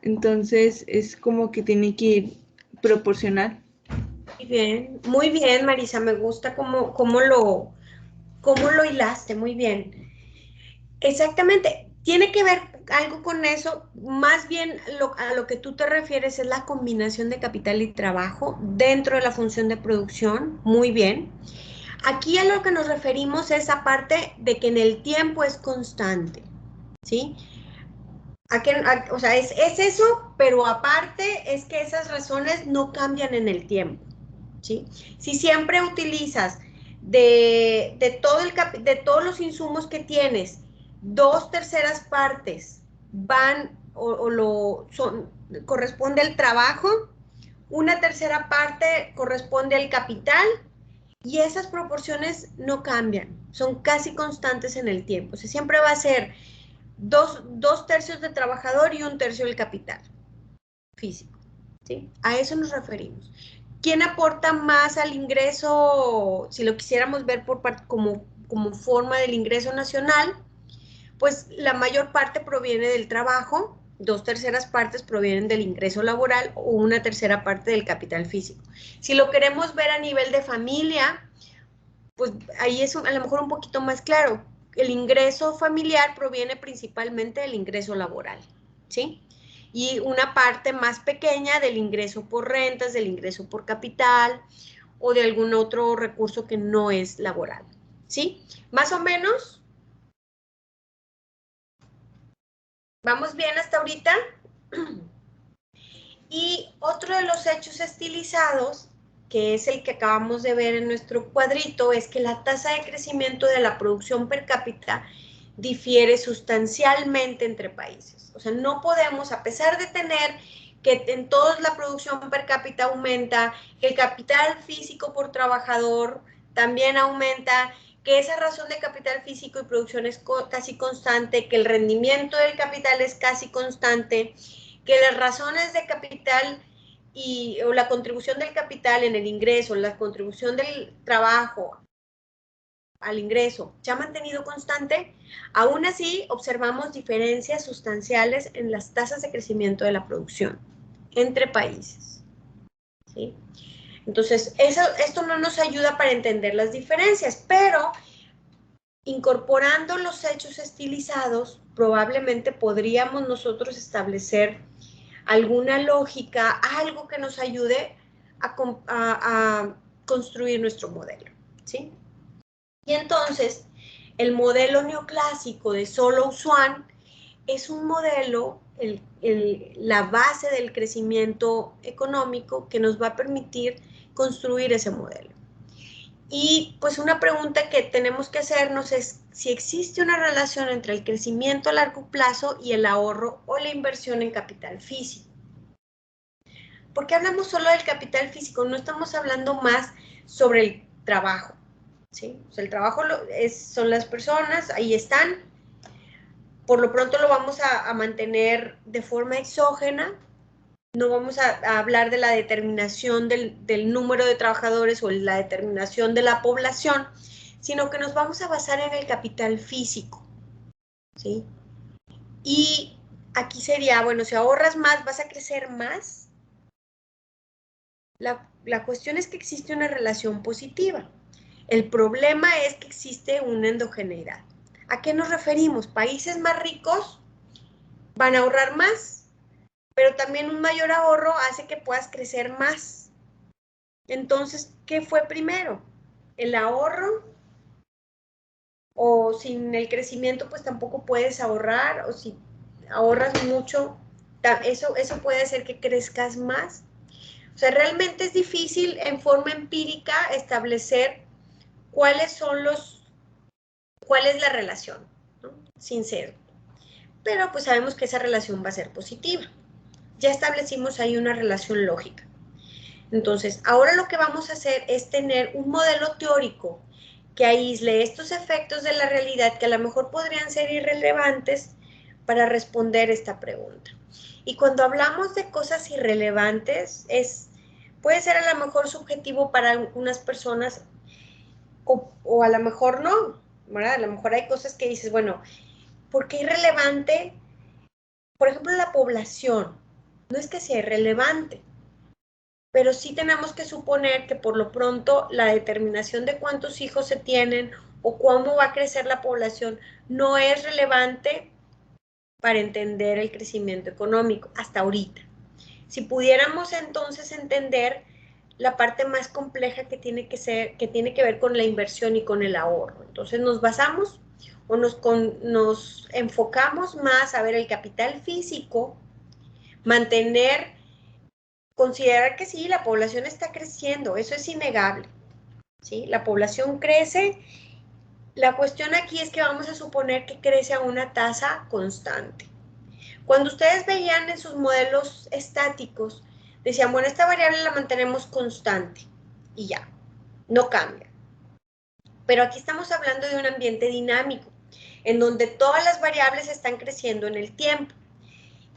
Entonces es como que tiene que ir proporcional. Muy bien, Marisa, me gusta cómo lo hilaste, muy bien. Exactamente, tiene que ver algo con eso, más bien a lo que tú te refieres es la combinación de capital y trabajo dentro de la función de producción, muy bien. Aquí a lo que nos referimos es aparte de que en el tiempo es constante, ¿sí? O sea, es eso, pero aparte es que esas razones no cambian en el tiempo, ¿sí? Si siempre utilizas de todos los insumos que tienes, 2/3 partes van corresponde al trabajo, 1/3 parte corresponde al capital, y esas proporciones no cambian, son casi constantes en el tiempo. O sea, siempre va a ser 2/3 de trabajador y 1/3 del capital físico, ¿sí? A eso nos referimos. ¿Quién aporta más al ingreso, si lo quisiéramos ver como forma del ingreso nacional? Pues la mayor parte proviene del trabajo, 2/3 partes provienen del ingreso laboral o 1/3 parte del capital físico. Si lo queremos ver a nivel de familia, pues ahí es a lo mejor un poquito más claro. El ingreso familiar proviene principalmente del ingreso laboral, ¿sí? Y una parte más pequeña del ingreso por rentas, del ingreso por capital o de algún otro recurso que no es laboral, ¿sí? Más o menos. ¿Vamos bien hasta ahorita? Y otro de los hechos estilizados, que es el que acabamos de ver en nuestro cuadrito, es que la tasa de crecimiento de la producción per cápita difiere sustancialmente entre países. O sea, no podemos, a pesar de tener que en todos la producción per cápita aumenta, que el capital físico por trabajador también aumenta, que esa razón de capital físico y producción es casi constante, que el rendimiento del capital es casi constante, que las razones de capital o la contribución del capital en el ingreso, la contribución del trabajo al ingreso se ha mantenido constante, aún así observamos diferencias sustanciales en las tasas de crecimiento de la producción entre países, ¿sí? Entonces, esto no nos ayuda para entender las diferencias, pero incorporando los hechos estilizados, probablemente podríamos nosotros establecer alguna lógica, algo que nos ayude a construir nuestro modelo, ¿sí? Y entonces, el modelo neoclásico de Solow Swan es un modelo, la base del crecimiento económico que nos va a permitir construir ese modelo. Y pues una pregunta que tenemos que hacernos es si existe una relación entre el crecimiento a largo plazo y el ahorro o la inversión en capital físico. ¿Por qué hablamos solo del capital físico? No estamos hablando más sobre el trabajo, ¿sí? O sea, el trabajo son las personas, ahí están. Por lo pronto lo vamos a mantener de forma exógena. No vamos a hablar de la determinación del número de trabajadores o la determinación de la población, sino que nos vamos a basar en el capital físico, ¿sí? Y aquí sería, bueno, si ahorras más, ¿vas a crecer más? La cuestión es que existe una relación positiva. El problema es que existe una endogeneidad. ¿A qué nos referimos? Países más ricos van a ahorrar más, pero también un mayor ahorro hace que puedas crecer más. Entonces, ¿qué fue primero? ¿El ahorro? O sin el crecimiento, pues tampoco puedes ahorrar, o si ahorras mucho, eso puede hacer que crezcas más. O sea, realmente es difícil en forma empírica establecer cuál es la relación, ¿no? Sincero. Pero pues sabemos que esa relación va a ser positiva. Ya establecimos ahí una relación lógica. Entonces, ahora lo que vamos a hacer es tener un modelo teórico que aísle estos efectos de la realidad que a lo mejor podrían ser irrelevantes para responder esta pregunta. Y cuando hablamos de cosas irrelevantes, puede ser a lo mejor subjetivo para algunas personas o a lo mejor no, ¿verdad? A lo mejor hay cosas que dices, bueno, ¿por qué irrelevante? Por ejemplo, la población. No es que sea irrelevante, pero sí tenemos que suponer que por lo pronto la determinación de cuántos hijos se tienen o cómo va a crecer la población no es relevante para entender el crecimiento económico hasta ahorita. Si pudiéramos entonces entender la parte más compleja que tiene que ver con la inversión y con el ahorro. Entonces nos basamos o nos enfocamos más a ver el capital físico, considerar que sí, la población está creciendo, eso es innegable, ¿sí? La población crece. La cuestión aquí es que vamos a suponer que crece a una tasa constante. Cuando ustedes veían en sus modelos estáticos, decían, bueno, esta variable la mantenemos constante y ya, no cambia. Pero aquí estamos hablando de un ambiente dinámico, en donde todas las variables están creciendo en el tiempo.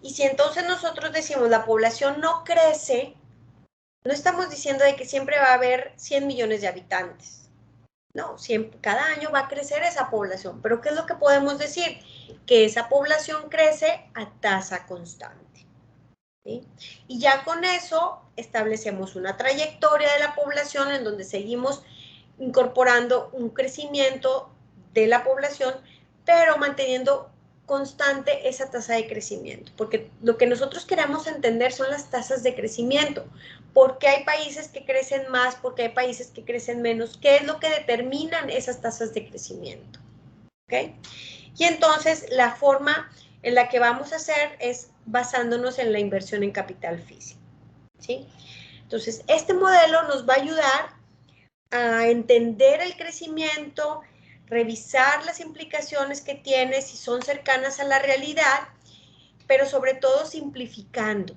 Y si entonces nosotros decimos la población no crece, no estamos diciendo de que siempre va a haber 100 millones de habitantes. No, cada año va a crecer esa población. Pero ¿qué es lo que podemos decir? Que esa población crece a tasa constante, ¿sí? Y ya con eso establecemos una trayectoria de la población en donde seguimos incorporando un crecimiento de la población, pero manteniendo constante esa tasa de crecimiento, porque lo que nosotros queremos entender son las tasas de crecimiento. ¿Por qué hay países que crecen más? ¿Por qué hay países que crecen menos? ¿Qué es lo que determinan esas tasas de crecimiento? ¿Okay? Y entonces la forma en la que vamos a hacer es basándonos en la inversión en capital físico, ¿sí? Entonces, este modelo nos va a ayudar a entender el crecimiento, revisar las implicaciones que tiene, si son cercanas a la realidad, pero sobre todo simplificando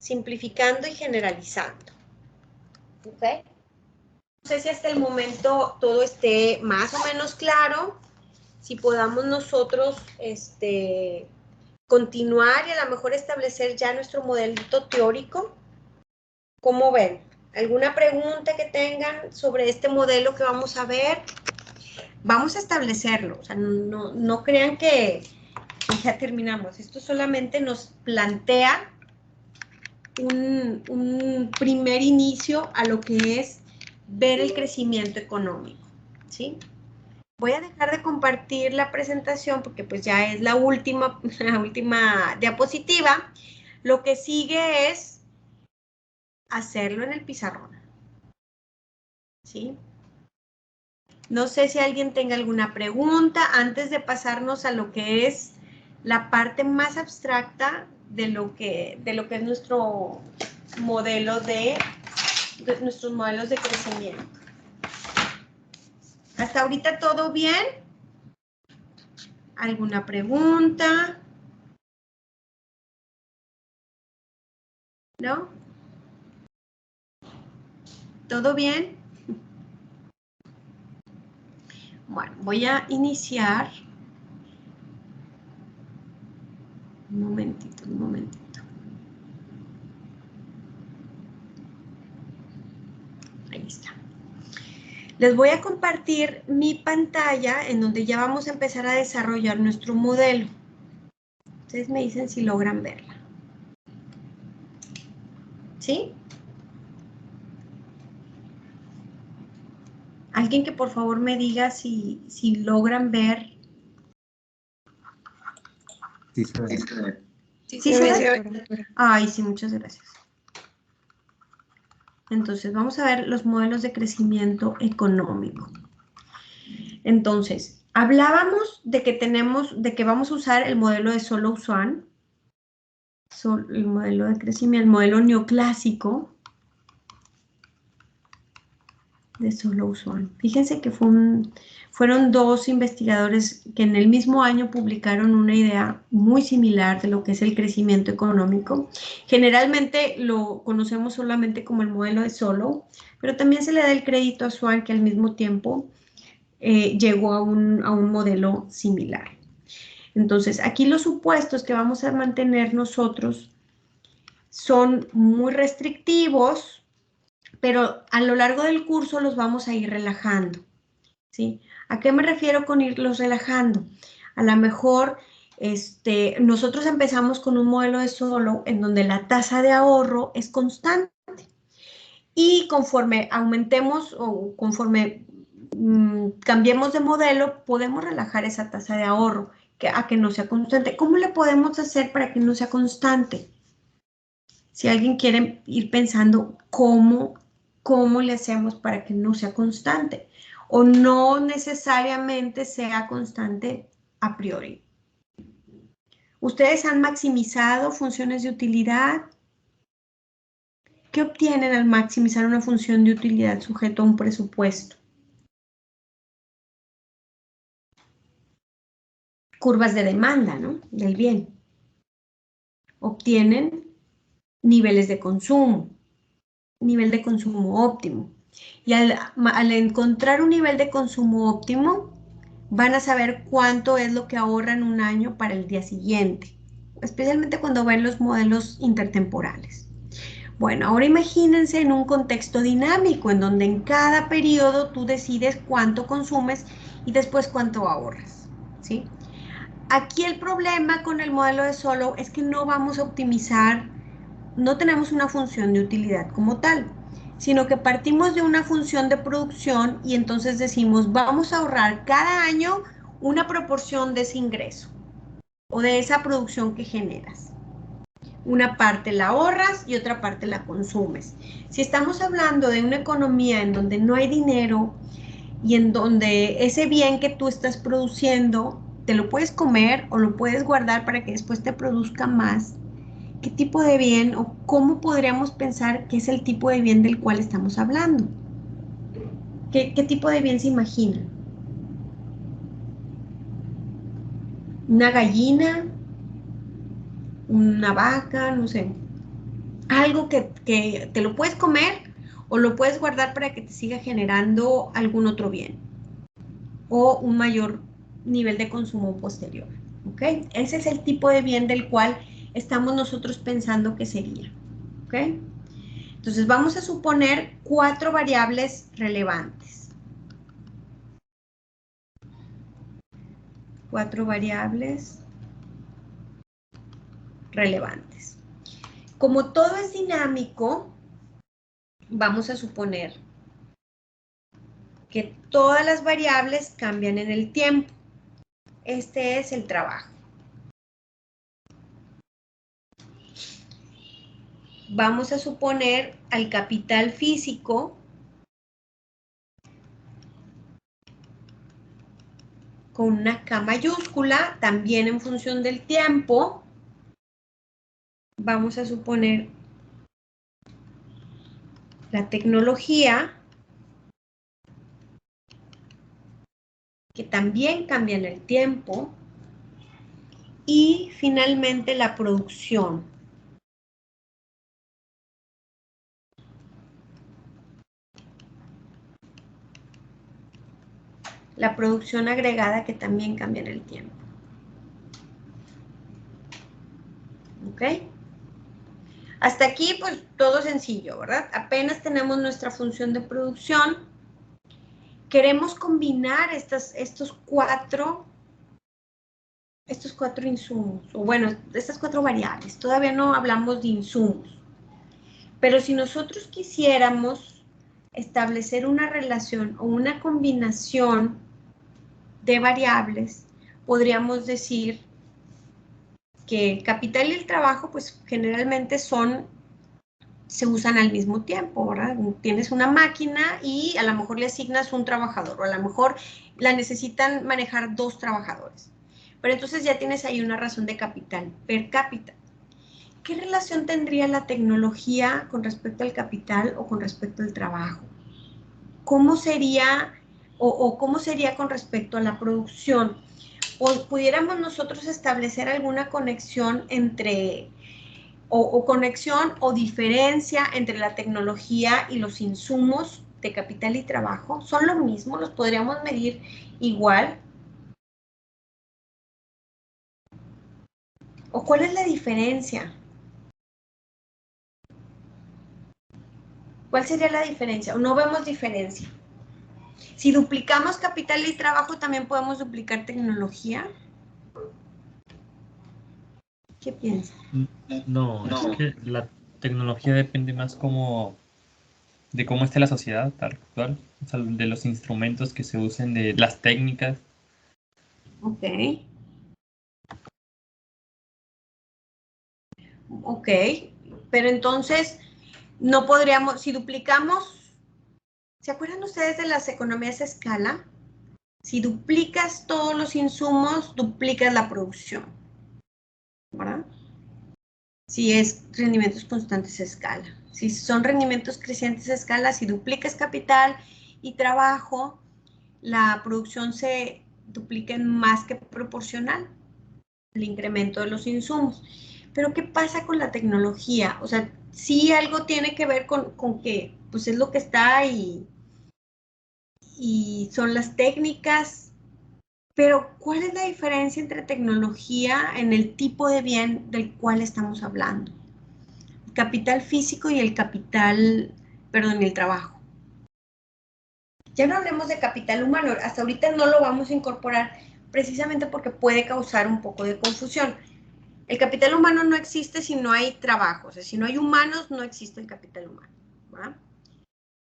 y generalizando. ¿Okay? sé si hasta el momento todo esté más o menos claro, si podamos nosotros continuar y a lo mejor establecer ya nuestro modelito teórico. ¿Cómo ven? ¿Alguna pregunta que tengan sobre este modelo que vamos a ver? Vamos a establecerlo, o sea, no crean que ya terminamos. Esto solamente nos plantea un primer inicio a lo que es ver el crecimiento económico, ¿sí? Voy a dejar de compartir la presentación porque pues ya es la última diapositiva. Lo que sigue es hacerlo en el pizarrón, ¿sí? No sé si alguien tenga alguna pregunta antes de pasarnos a lo que es la parte más abstracta de lo que es nuestro modelo nuestros modelos de crecimiento. ¿Hasta ahorita todo bien? ¿Alguna pregunta? ¿No? ¿Todo bien? Bueno, voy a iniciar. Un momentito. Ahí está. Les voy a compartir mi pantalla en donde ya vamos a empezar a desarrollar nuestro modelo. Ustedes me dicen si logran verla. ¿Sí? Alguien que por favor me diga si logran ver. Sí, se ve. ¿Sí se ve? Ay, sí, muchas gracias. Entonces, vamos a ver los modelos de crecimiento económico. Entonces, hablábamos de que vamos a usar el modelo de Solow-Swan, el modelo de crecimiento, el modelo neoclásico de Solow-Swan. Fíjense que fueron dos investigadores que en el mismo año publicaron una idea muy similar de lo que es el crecimiento económico. Generalmente lo conocemos solamente como el modelo de Solow, pero también se le da el crédito a Swan, que al mismo tiempo llegó a un modelo similar. Entonces, aquí los supuestos que vamos a mantener nosotros son muy restrictivos, pero a lo largo del curso los vamos a ir relajando, ¿sí? ¿A qué me refiero con irlos relajando? A lo mejor nosotros empezamos con un modelo de Solow en donde la tasa de ahorro es constante y conforme aumentemos o conforme cambiemos de modelo, podemos relajar esa tasa de ahorro a que no sea constante. ¿Cómo le podemos hacer para que no sea constante? Si alguien quiere ir pensando cómo le hacemos para que no sea constante o no necesariamente sea constante a priori. ¿Ustedes han maximizado funciones de utilidad? ¿Qué obtienen al maximizar una función de utilidad sujeto a un presupuesto? Curvas de demanda, ¿no? Del bien. Obtienen niveles de consumo, nivel de consumo óptimo. Y al encontrar un nivel de consumo óptimo, van a saber cuánto es lo que ahorran un año para el día siguiente, especialmente cuando ven los modelos intertemporales. Bueno, ahora imagínense en un contexto dinámico, en donde en cada periodo tú decides cuánto consumes y después cuánto ahorras, ¿sí? Aquí el problema con el modelo de Solow es que no vamos a optimizar, no tenemos una función de utilidad como tal, sino que partimos de una función de producción y entonces decimos, vamos a ahorrar cada año una proporción de ese ingreso o de esa producción que generas. Una parte la ahorras y otra parte la consumes. Si estamos hablando de una economía en donde no hay dinero y en donde ese bien que tú estás produciendo te lo puedes comer o lo puedes guardar para que después te produzca más, ¿qué tipo de bien o cómo podríamos pensar que es el tipo de bien del cual estamos hablando? ¿Qué tipo de bien se imaginan? ¿Una gallina? ¿Una vaca? No sé. Algo que te lo puedes comer o lo puedes guardar para que te siga generando algún otro bien o un mayor nivel de consumo posterior, ¿ok? Ese es el tipo de bien del cual estamos nosotros pensando que sería, ¿ok? Entonces vamos a suponer 4 variables relevantes. 4 variables relevantes. Como todo es dinámico, vamos a suponer que todas las variables cambian en el tiempo. Este es el trabajo. Vamos a suponer al capital físico con una K mayúscula, también en función del tiempo. Vamos a suponer la tecnología, que también cambia en el tiempo. Y finalmente la producción. La producción agregada que también cambia en el tiempo. ¿Ok? Hasta aquí, pues, todo sencillo, ¿verdad? Apenas tenemos nuestra función de producción. Queremos combinar estos cuatro insumos, o bueno, estas 4 variables. Todavía no hablamos de insumos. Pero si nosotros quisiéramos establecer una relación o una combinación de variables, podríamos decir que el capital y el trabajo, pues generalmente se usan al mismo tiempo, ¿verdad? Tienes una máquina y a lo mejor le asignas un trabajador, o a lo mejor la necesitan manejar 2 trabajadores. Pero entonces ya tienes ahí una razón de capital per cápita. ¿Qué relación tendría la tecnología con respecto al capital o con respecto al trabajo? ¿Cómo sería o cómo sería con respecto a la producción? ¿O pudiéramos nosotros establecer alguna conexión entre, o conexión o diferencia entre la tecnología y los insumos de capital y trabajo? ¿Son lo mismo? ¿Los podríamos medir igual? ¿O cuál es la diferencia? ¿Cuál sería la diferencia? ¿O no vemos diferencia? Si duplicamos capital y trabajo, ¿también podemos duplicar tecnología? ¿Qué piensan? No, es que la tecnología depende más como de cómo esté la sociedad actual, o sea, de los instrumentos que se usen, de las técnicas. Ok. Ok, pero entonces no podríamos, si duplicamos, ¿se acuerdan ustedes de las economías a escala? Si duplicas todos los insumos, duplicas la producción, ¿verdad? Si es rendimientos constantes a escala. Si son rendimientos crecientes a escala, si duplicas capital y trabajo, la producción se duplica en más que proporcional al incremento de los insumos. Pero ¿qué pasa con la tecnología? O sea, sí algo tiene que ver con que pues es lo que está y son las técnicas, pero ¿cuál es la diferencia entre tecnología en el tipo de bien del cual estamos hablando? El capital físico y el capital, perdón, el trabajo. Ya no hablemos de capital humano, hasta ahorita no lo vamos a incorporar precisamente porque puede causar un poco de confusión. El capital humano no existe si no hay trabajo, o sea, si no hay humanos, no existe el capital humano, ¿verdad?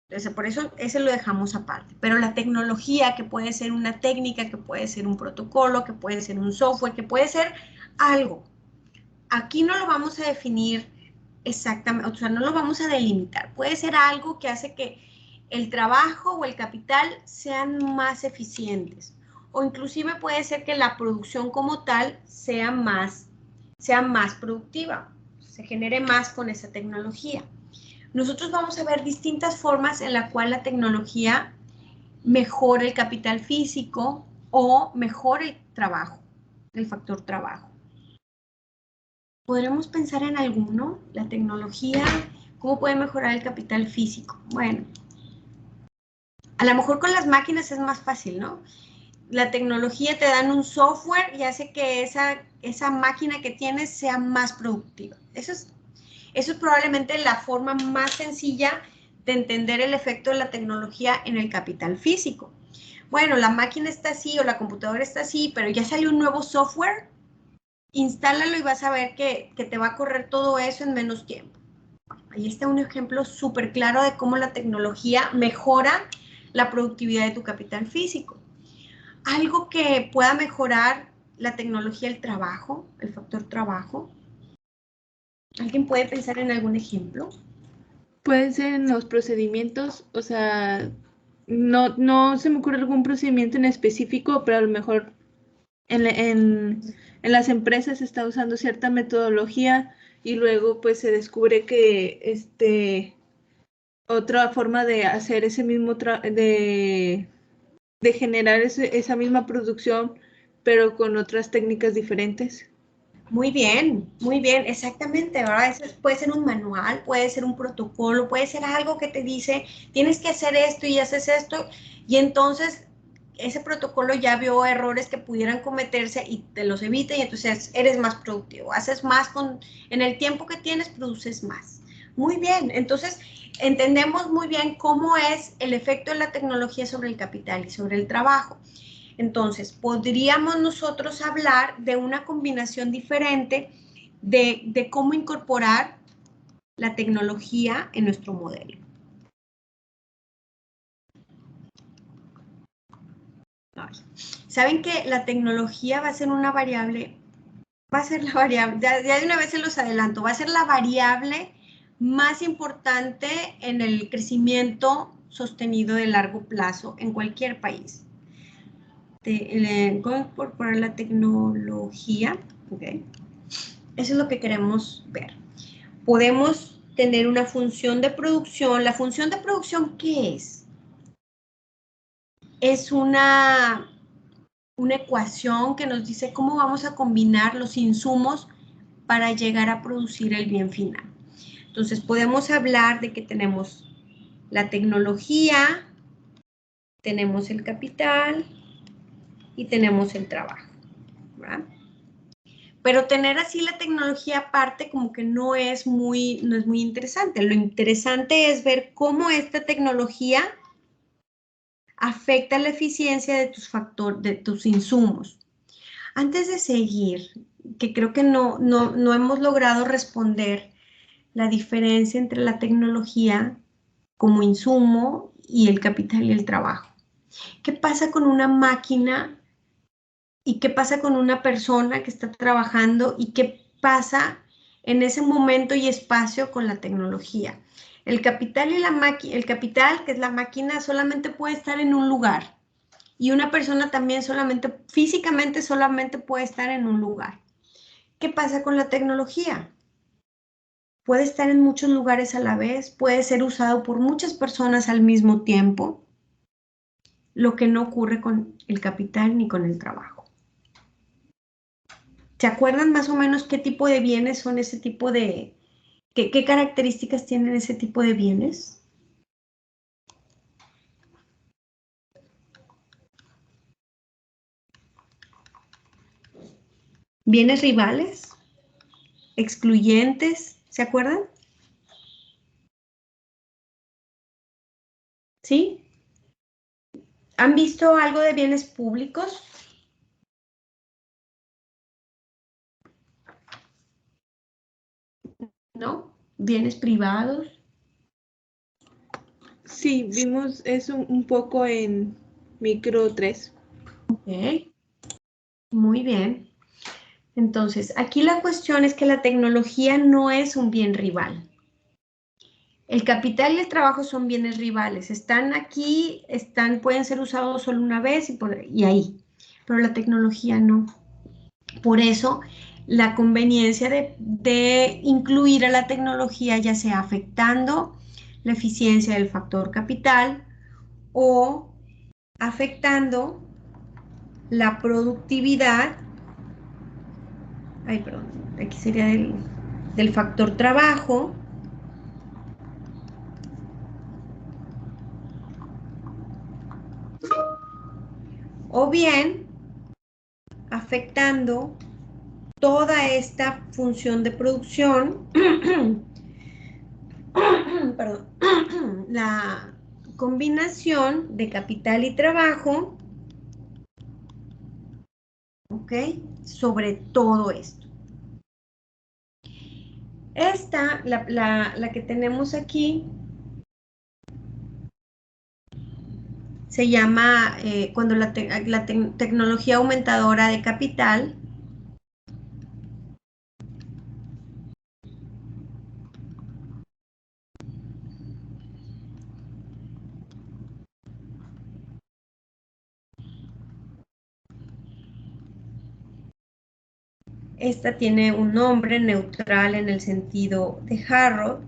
Entonces, por eso ese lo dejamos aparte. Pero la tecnología, que puede ser una técnica, que puede ser un protocolo, que puede ser un software, que puede ser algo. Aquí no lo vamos a definir exactamente, o sea, no lo vamos a delimitar. Puede ser algo que hace que el trabajo o el capital sean más eficientes. O inclusive puede ser que la producción como tal sea más productiva, se genere más con esa tecnología. Nosotros vamos a ver distintas formas en la cual la tecnología mejora el capital físico o mejora el trabajo, el factor trabajo. ¿Podremos pensar en alguno? La tecnología ¿Cómo puede mejorar el capital físico? Bueno, a lo mejor con las máquinas es más fácil, ¿no? La tecnología te dan un software y hace que esa máquina que tienes sea más productiva. Eso es probablemente la forma más sencilla de entender el efecto de la tecnología en el capital físico. Bueno, la máquina está así o la computadora está así, pero ya salió un nuevo software, instálalo y vas a ver que te va a correr todo eso en menos tiempo. Ahí está un ejemplo súper claro de cómo la tecnología mejora la productividad de tu capital físico. Algo que pueda mejorar la tecnología, el trabajo, el factor trabajo. ¿Alguien puede pensar en algún ejemplo? Pueden ser en los procedimientos, o sea, no se me ocurre algún procedimiento en específico, pero a lo mejor en las empresas se está usando cierta metodología y luego pues se descubre que otra forma de hacer ese mismo de generar esa misma producción, pero con otras técnicas diferentes. Muy bien, exactamente, ¿verdad? Eso puede ser un manual, puede ser un protocolo, puede ser algo que te dice, tienes que hacer esto y haces esto, y entonces ese protocolo ya vio errores que pudieran cometerse y te los evita y entonces eres más productivo, haces más en el tiempo que tienes, produces más. Muy bien, entonces entendemos muy bien cómo es el efecto de la tecnología sobre el capital y sobre el trabajo. Entonces, podríamos nosotros hablar de una combinación diferente de cómo incorporar la tecnología en nuestro modelo. ¿Saben que la tecnología va a ser una variable? Va a ser la variable, ya de una vez se los adelanto, va a ser la variable más importante en el crecimiento sostenido de largo plazo en cualquier país. ¿Cómo incorporar la tecnología? Okay. Eso es lo que queremos ver. Podemos tener una función de producción. ¿La función de producción qué es? Es una ecuación que nos dice cómo vamos a combinar los insumos para llegar a producir el bien final. Entonces, podemos hablar de que tenemos la tecnología, tenemos el capital y tenemos el trabajo, ¿verdad? Pero tener así la tecnología aparte como que no es muy interesante. Lo interesante es ver cómo esta tecnología afecta la eficiencia de de tus insumos. Antes de seguir, que creo que no hemos logrado responder la diferencia entre la tecnología como insumo y el capital y el trabajo. ¿Qué pasa con una máquina? ¿Y qué pasa con una persona que está trabajando? ¿Y qué pasa en ese momento y espacio con la tecnología? El capital y el capital, que es la máquina, solamente puede estar en un lugar. Y una persona también físicamente solamente puede estar en un lugar. ¿Qué pasa con la tecnología? Puede estar en muchos lugares a la vez, puede ser usado por muchas personas al mismo tiempo, lo que no ocurre con el capital ni con el trabajo. ¿Se acuerdan más o menos qué tipo de bienes son ese tipo de... ¿Qué características tienen ese tipo de bienes? ¿Bienes rivales? ¿Excluyentes? ¿Se acuerdan? ¿Sí? ¿Han visto algo de bienes públicos? ¿No? ¿Bienes privados? Sí, vimos eso un poco en micro 3. Ok, muy bien. Entonces, aquí la cuestión es que la tecnología no es un bien rival. El capital y el trabajo son bienes rivales. Están aquí, pueden ser usados solo una vez y ahí. Pero la tecnología no. Por eso, la conveniencia de incluir a la tecnología, ya sea afectando la eficiencia del factor capital o afectando la productividad, ay, perdón, aquí sería del factor trabajo, o bien afectando toda esta función de producción, perdón, la combinación de capital y trabajo, ¿ok? Sobre todo esto. Esta, la que tenemos aquí, se llama cuando la tecnología aumentadora de capital. Esta tiene un nombre neutral en el sentido de Harrod.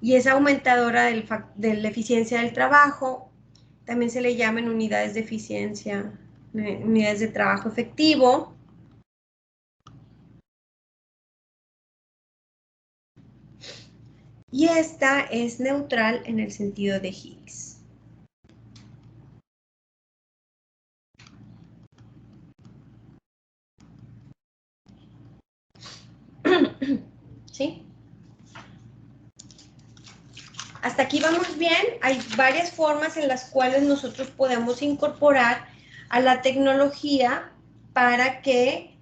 Y es aumentadora de la eficiencia del trabajo. También se le llaman unidades de eficiencia, unidades de trabajo efectivo. Y esta es neutral en el sentido de Higgs. ¿Sí? Hasta aquí vamos bien. Hay varias formas en las cuales nosotros podemos incorporar a la tecnología para que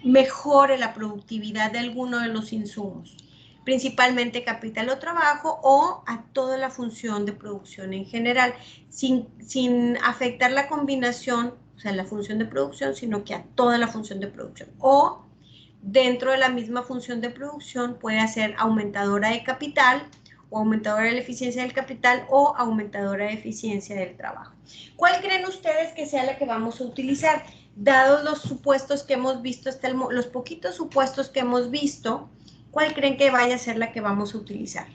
mejore la productividad de alguno de los insumos, principalmente capital o trabajo, o a toda la función de producción en general, sin afectar la combinación, o sea, la función de producción, sino que a toda la función de producción. O dentro de la misma función de producción puede ser aumentadora de capital, o aumentadora de la eficiencia del capital, o aumentadora de eficiencia del trabajo. ¿Cuál creen ustedes que sea la que vamos a utilizar? Dados los supuestos que hemos visto, los poquitos supuestos que hemos visto, ¿cuál creen que vaya a ser la que vamos a utilizar?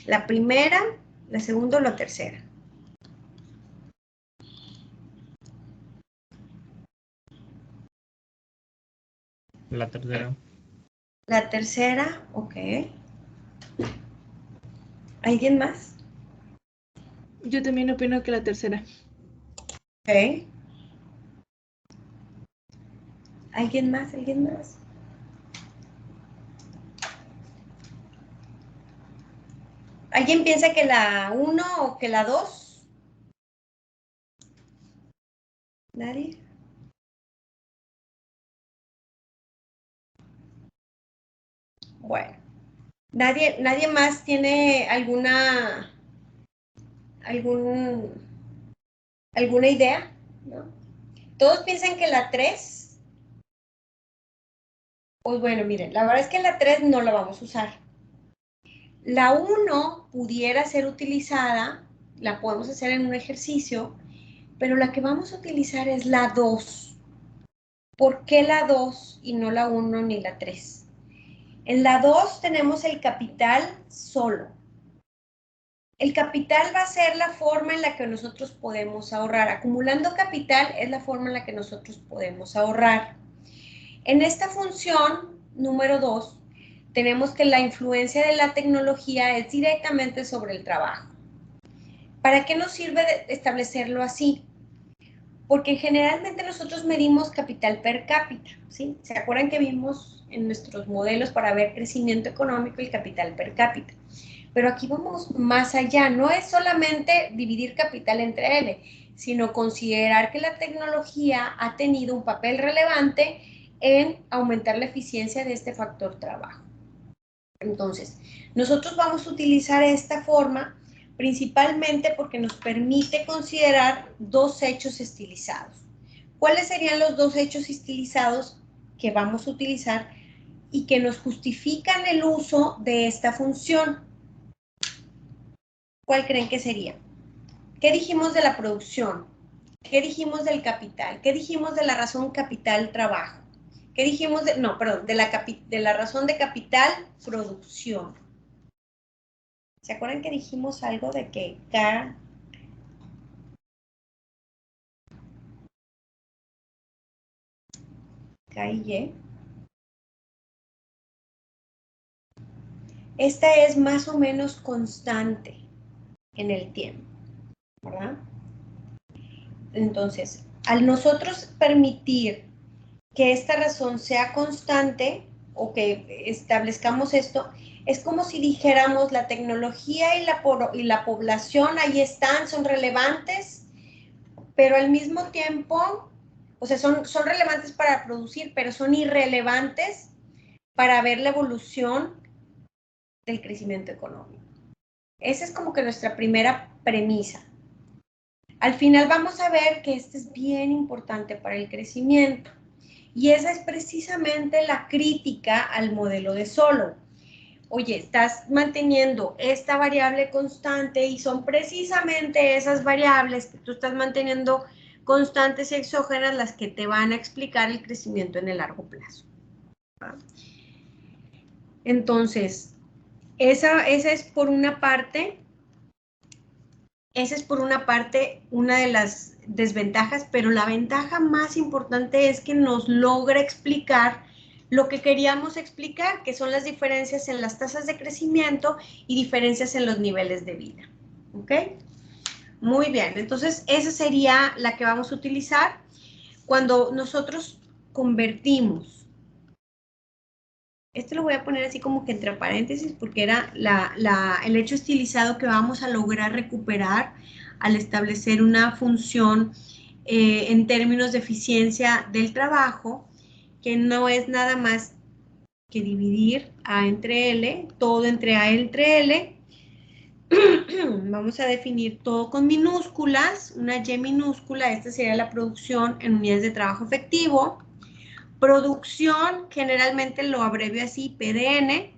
¿La primera, la segunda o la tercera? La tercera. La tercera, ok. ¿Alguien más? Yo también opino que la tercera. Ok. ¿Alguien más? ¿Alguien más? ¿Alguien piensa que la 1 o que la 2? ¿Nadie? Bueno. ¿Nadie más tiene alguna idea? ¿No? ¿Todos piensan que la 3? Pues bueno, miren, la verdad es que la 3 no la vamos a usar. La 1 pudiera ser utilizada, la podemos hacer en un ejercicio, pero la que vamos a utilizar es la 2. ¿Por qué la 2 y no la 1 ni la 3? En la 2 tenemos el capital solo. El capital va a ser la forma en la que nosotros podemos ahorrar. Acumulando capital es la forma en la que nosotros podemos ahorrar. En esta función número 2, tenemos que la influencia de la tecnología es directamente sobre el trabajo. ¿Para qué nos sirve establecerlo así? Porque generalmente nosotros medimos capital per cápita, ¿sí? ¿Se acuerdan que vimos en nuestros modelos para ver crecimiento económico el capital per cápita? Pero aquí vamos más allá, no es solamente dividir capital entre L, sino considerar que la tecnología ha tenido un papel relevante en aumentar la eficiencia de este factor trabajo. Entonces, nosotros vamos a utilizar esta forma principalmente porque nos permite considerar dos hechos estilizados. ¿Cuáles serían los dos hechos estilizados que vamos a utilizar y que nos justifican el uso de esta función? ¿Cuál creen que sería? ¿Qué dijimos de la producción? ¿Qué dijimos del capital? ¿Qué dijimos de la razón capital-trabajo? ¿Qué dijimos de, no, perdón, de la razón de capital-producción? ¿Se acuerdan que dijimos algo de que K K y Y. Esta es más o menos constante en el tiempo, ¿verdad? Entonces, al nosotros permitir que esta razón sea constante o que establezcamos esto, es como si dijéramos la tecnología y la población ahí están, son relevantes, pero al mismo tiempo, o sea, son relevantes para producir, pero son irrelevantes para ver la evolución del crecimiento económico. Esa es como que nuestra primera premisa. Al final vamos a ver que esto es bien importante para el crecimiento. Y esa es precisamente la crítica al modelo de Solow. Oye, estás manteniendo esta variable constante y son precisamente esas variables que tú estás manteniendo constantes y exógenas las que te van a explicar el crecimiento en el largo plazo. Entonces, esa es por una parte. Esa es por una parte una de las desventajas, pero la ventaja más importante es que nos logra explicar lo que queríamos explicar, que son las diferencias en las tasas de crecimiento y diferencias en los niveles de vida. ¿Ok? Muy bien, entonces esa sería la que vamos a utilizar cuando nosotros convertimos. Este lo voy a poner así como que entre paréntesis porque era el hecho estilizado que vamos a lograr recuperar al establecer una función en términos de eficiencia del trabajo, que no es nada más que dividir A entre L, todo entre A entre L. Vamos a definir todo con minúsculas, una Y minúscula, esta sería la producción en unidades de trabajo efectivo. Producción, generalmente lo abrevio así, PDN.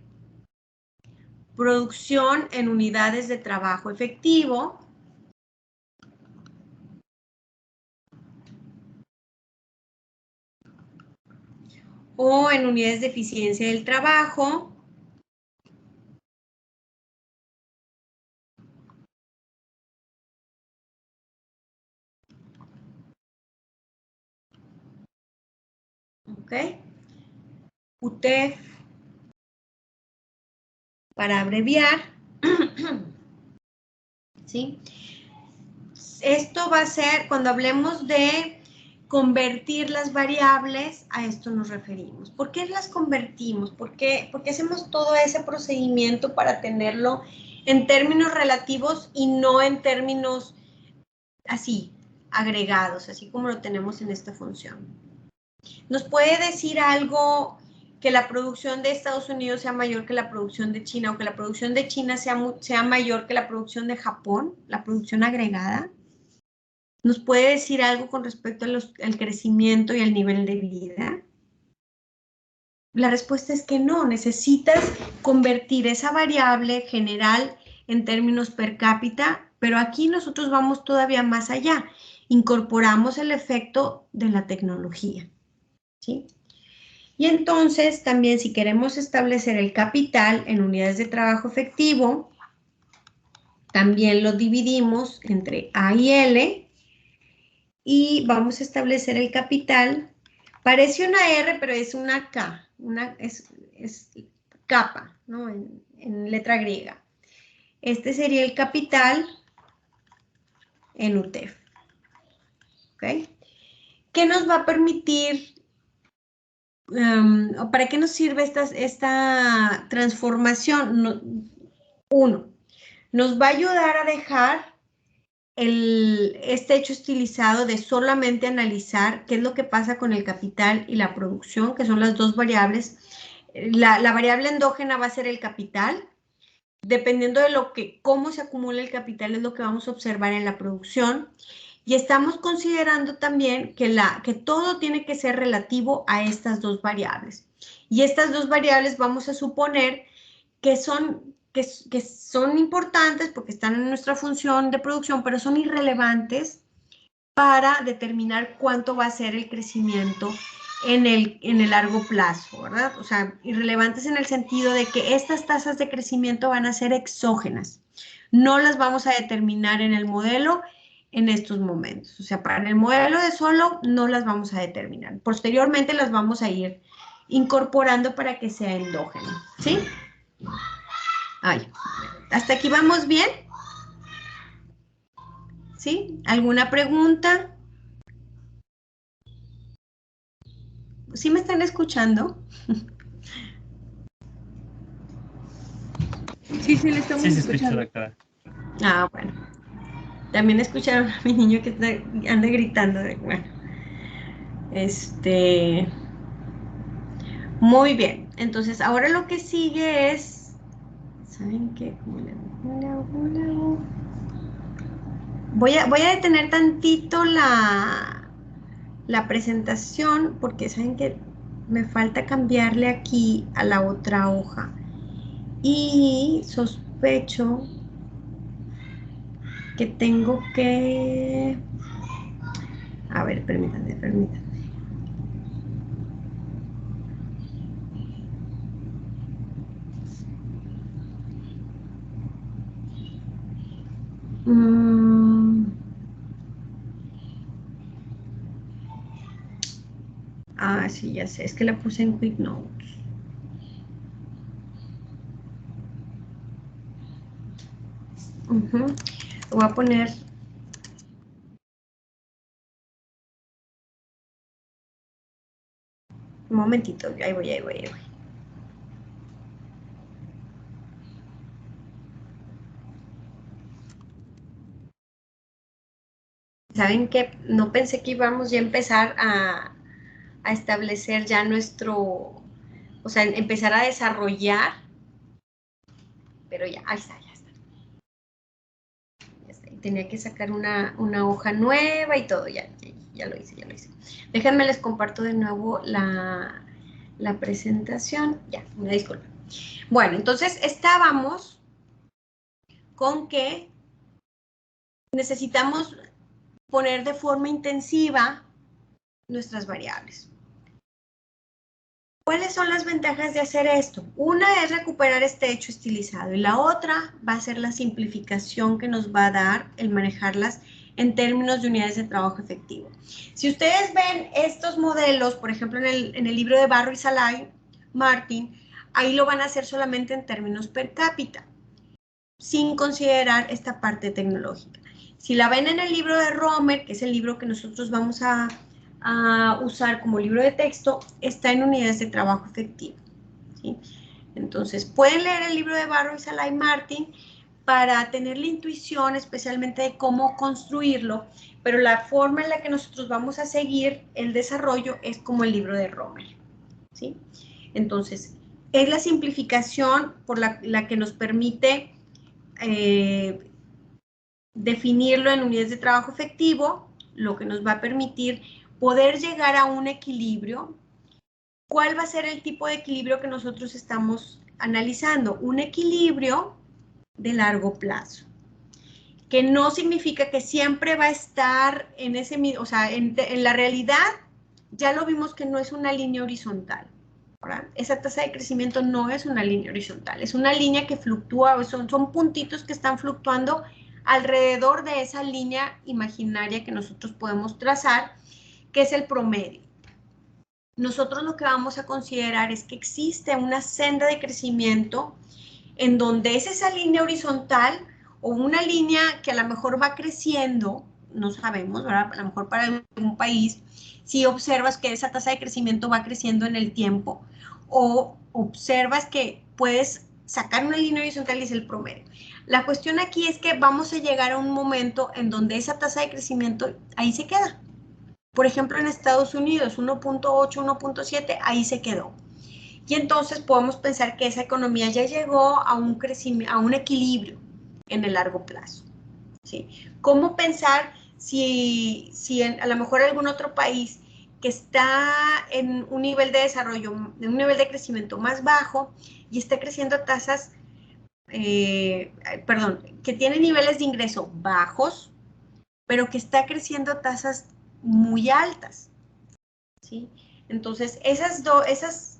Producción en unidades de trabajo efectivo. O en unidades de eficiencia del trabajo. ¿Ok? UTEF, para abreviar. ¿Sí? Esto va a ser, cuando hablemos de convertir las variables, a esto nos referimos. ¿Por qué las convertimos? ¿Por qué hacemos todo ese procedimiento para tenerlo en términos relativos y no en términos así, agregados, así como lo tenemos en esta función? ¿Nos puede decir algo que la producción de Estados Unidos sea mayor que la producción de China o que la producción de China sea mayor que la producción de Japón, la producción agregada? ¿Nos puede decir algo con respecto al crecimiento y al nivel de vida? La respuesta es que no, necesitas convertir esa variable general en términos per cápita, pero aquí nosotros vamos todavía más allá. Incorporamos el efecto de la tecnología, ¿sí? Y entonces también si queremos establecer el capital en unidades de trabajo efectivo, también lo dividimos entre A y L y vamos a establecer el capital. Parece una R, pero es una K, es capa, ¿no? En letra griega. Este sería el capital en UTEF. ¿Ok? ¿Qué nos va a permitir? ¿Para qué nos sirve esta transformación? Uno, nos va a ayudar a dejar este hecho estilizado de solamente analizar qué es lo que pasa con el capital y la producción, que son las dos variables. La variable endógena va a ser el capital. Dependiendo de cómo se acumula el capital es lo que vamos a observar en la producción. Y estamos considerando también que todo tiene que ser relativo a estas dos variables. Y estas dos variables vamos a suponer que son importantes porque están en nuestra función de producción, pero son irrelevantes para determinar cuánto va a ser el crecimiento en el largo plazo, ¿verdad? O sea, irrelevantes en el sentido de que estas tasas de crecimiento van a ser exógenas. No las vamos a determinar en el modelo en estos momentos. O sea, para el modelo de solo no las vamos a determinar. Posteriormente las vamos a ir incorporando para que sea endógeno, ¿sí? Ay, ¿hasta aquí vamos bien? ¿Sí? ¿Alguna pregunta? ¿Sí me están escuchando? Sí, sí, le estamos Sí, se escuchando. escucha, doctora. Ah, bueno. También escucharon a mi niño que anda gritando. Bueno, muy bien. Entonces, ahora lo que sigue es, ¿saben qué? ¿Cómo le hago? Voy a detener tantito la presentación porque saben que me falta cambiarle aquí a la otra hoja. Y sospecho que tengo que... A ver, permítanme. Ah, sí, ya sé, es que la puse en Quick Notes. Lo voy a poner... Un momentito, ahí voy. ¿Saben qué? No pensé que íbamos ya a empezar a establecer ya nuestro... O sea, empezar a desarrollar, pero ya, ahí está, ya está. Y tenía que sacar una hoja nueva y todo, ya lo hice. Déjenme les comparto de nuevo la presentación. Ya, una disculpa. Bueno, entonces estábamos con que necesitamos poner de forma intensiva nuestras variables. ¿Cuáles son las ventajas de hacer esto? Una es recuperar este hecho estilizado y la otra va a ser la simplificación que nos va a dar el manejarlas en términos de unidades de trabajo efectivo. Si ustedes ven estos modelos, por ejemplo, en el libro de Barro y Salai, Martin, ahí lo van a hacer solamente en términos per cápita, sin considerar esta parte tecnológica. Si la ven en el libro de Romer, que es el libro que nosotros vamos a usar como libro de texto, está en unidades de trabajo efectivo, ¿sí? Entonces, pueden leer el libro de Barro y Salai Martin para tener la intuición especialmente de cómo construirlo, pero la forma en la que nosotros vamos a seguir el desarrollo es como el libro de Romer, ¿sí? Entonces, es la simplificación por la que nos permite definirlo en unidades de trabajo efectivo, lo que nos va a permitir poder llegar a un equilibrio. ¿Cuál va a ser el tipo de equilibrio que nosotros estamos analizando? Un equilibrio de largo plazo, que no significa que siempre va a estar en ese mismo, o sea, en la realidad ya lo vimos que no es una línea horizontal. ¿Verdad? Esa tasa de crecimiento no es una línea horizontal, es una línea que fluctúa, son puntitos que están fluctuando alrededor de esa línea imaginaria que nosotros podemos trazar, que es el promedio. Nosotros lo que vamos a considerar es que existe una senda de crecimiento en donde es esa línea horizontal o una línea que a lo mejor va creciendo, no sabemos, ¿verdad? A lo mejor para algún país, si observas que esa tasa de crecimiento va creciendo en el tiempo o observas que puedes sacar una línea horizontal y es el promedio. La cuestión aquí es que vamos a llegar a un momento en donde esa tasa de crecimiento ahí se queda. Por ejemplo, en Estados Unidos, 1.8, 1.7, ahí se quedó. Y entonces podemos pensar que esa economía ya llegó a un crecimiento, a un equilibrio en el largo plazo, ¿sí? ¿Cómo pensar si a lo mejor algún otro país que está en un nivel de desarrollo, en un nivel de crecimiento más bajo y está creciendo a tasas, que tiene niveles de ingreso bajos, pero que está creciendo a tasas muy altas, ¿sí? Entonces, esas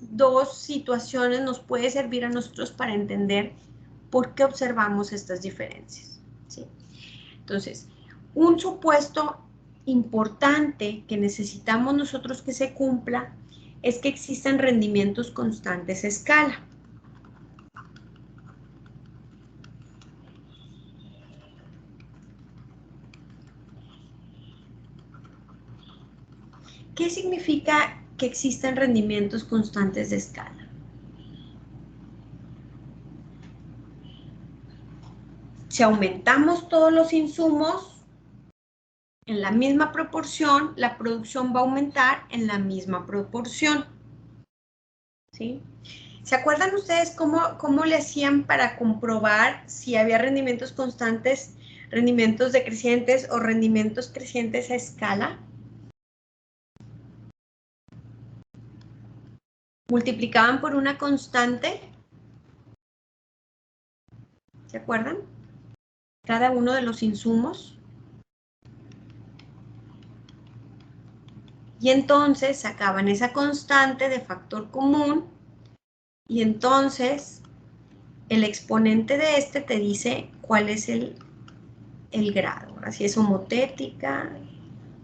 dos situaciones nos puede servir a nosotros para entender por qué observamos estas diferencias, ¿sí? Entonces, un supuesto importante que necesitamos nosotros que se cumpla es que existan rendimientos constantes a escala. ¿Qué significa que existan rendimientos constantes de escala? Si aumentamos todos los insumos en la misma proporción, la producción va a aumentar en la misma proporción. ¿Sí? ¿Se acuerdan ustedes cómo le hacían para comprobar si había rendimientos constantes, rendimientos decrecientes o rendimientos crecientes a escala? Multiplicaban por una constante. ¿Se acuerdan? Cada uno de los insumos. Y entonces sacaban esa constante de factor común y entonces el exponente de este te dice cuál es el grado. Ahora, si es homotética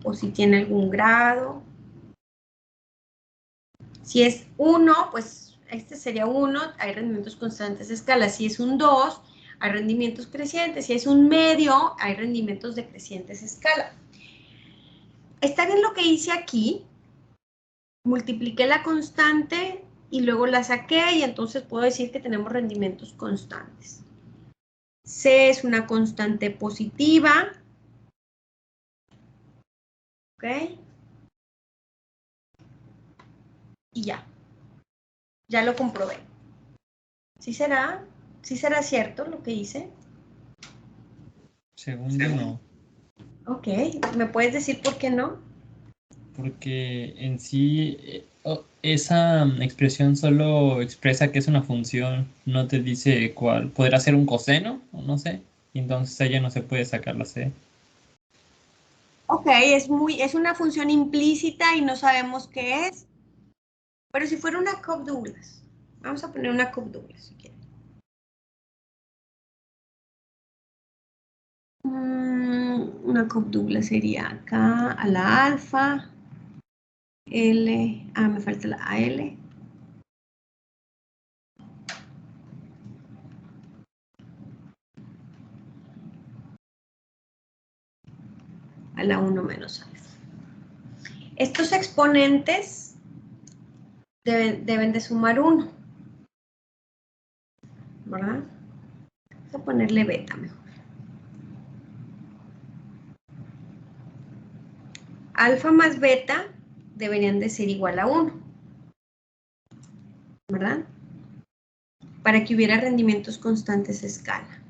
o si tiene algún grado. Si es 1, pues este sería 1, hay rendimientos constantes de escala. Si es un 2, hay rendimientos crecientes. Si es un medio, hay rendimientos decrecientes de escala. ¿Está bien lo que hice aquí? Multipliqué la constante y luego la saqué y entonces puedo decir que tenemos rendimientos constantes. C es una constante positiva. ¿Ok? Y ya. Ya lo comprobé. ¿Sí será? ¿Sí será cierto lo que hice? Según yo no. Ok. ¿Me puedes decir por qué no? Porque en sí esa expresión solo expresa que es una función, no te dice cuál. ¿Podrá ser un coseno? O no sé. Y entonces ella no se puede sacar la C. Ok, es una función implícita y no sabemos qué es. Pero si fuera una Cobb-Douglas, vamos a poner una Cobb-Douglas si quieren. Una Cobb-Douglas sería acá a la alfa, L, me falta la AL. A la 1 menos alfa. Estos exponentes deben de sumar 1, ¿verdad? Vamos a ponerle beta mejor. Alfa más beta deberían de ser igual a 1, ¿verdad? Para que hubiera rendimientos constantes a escala.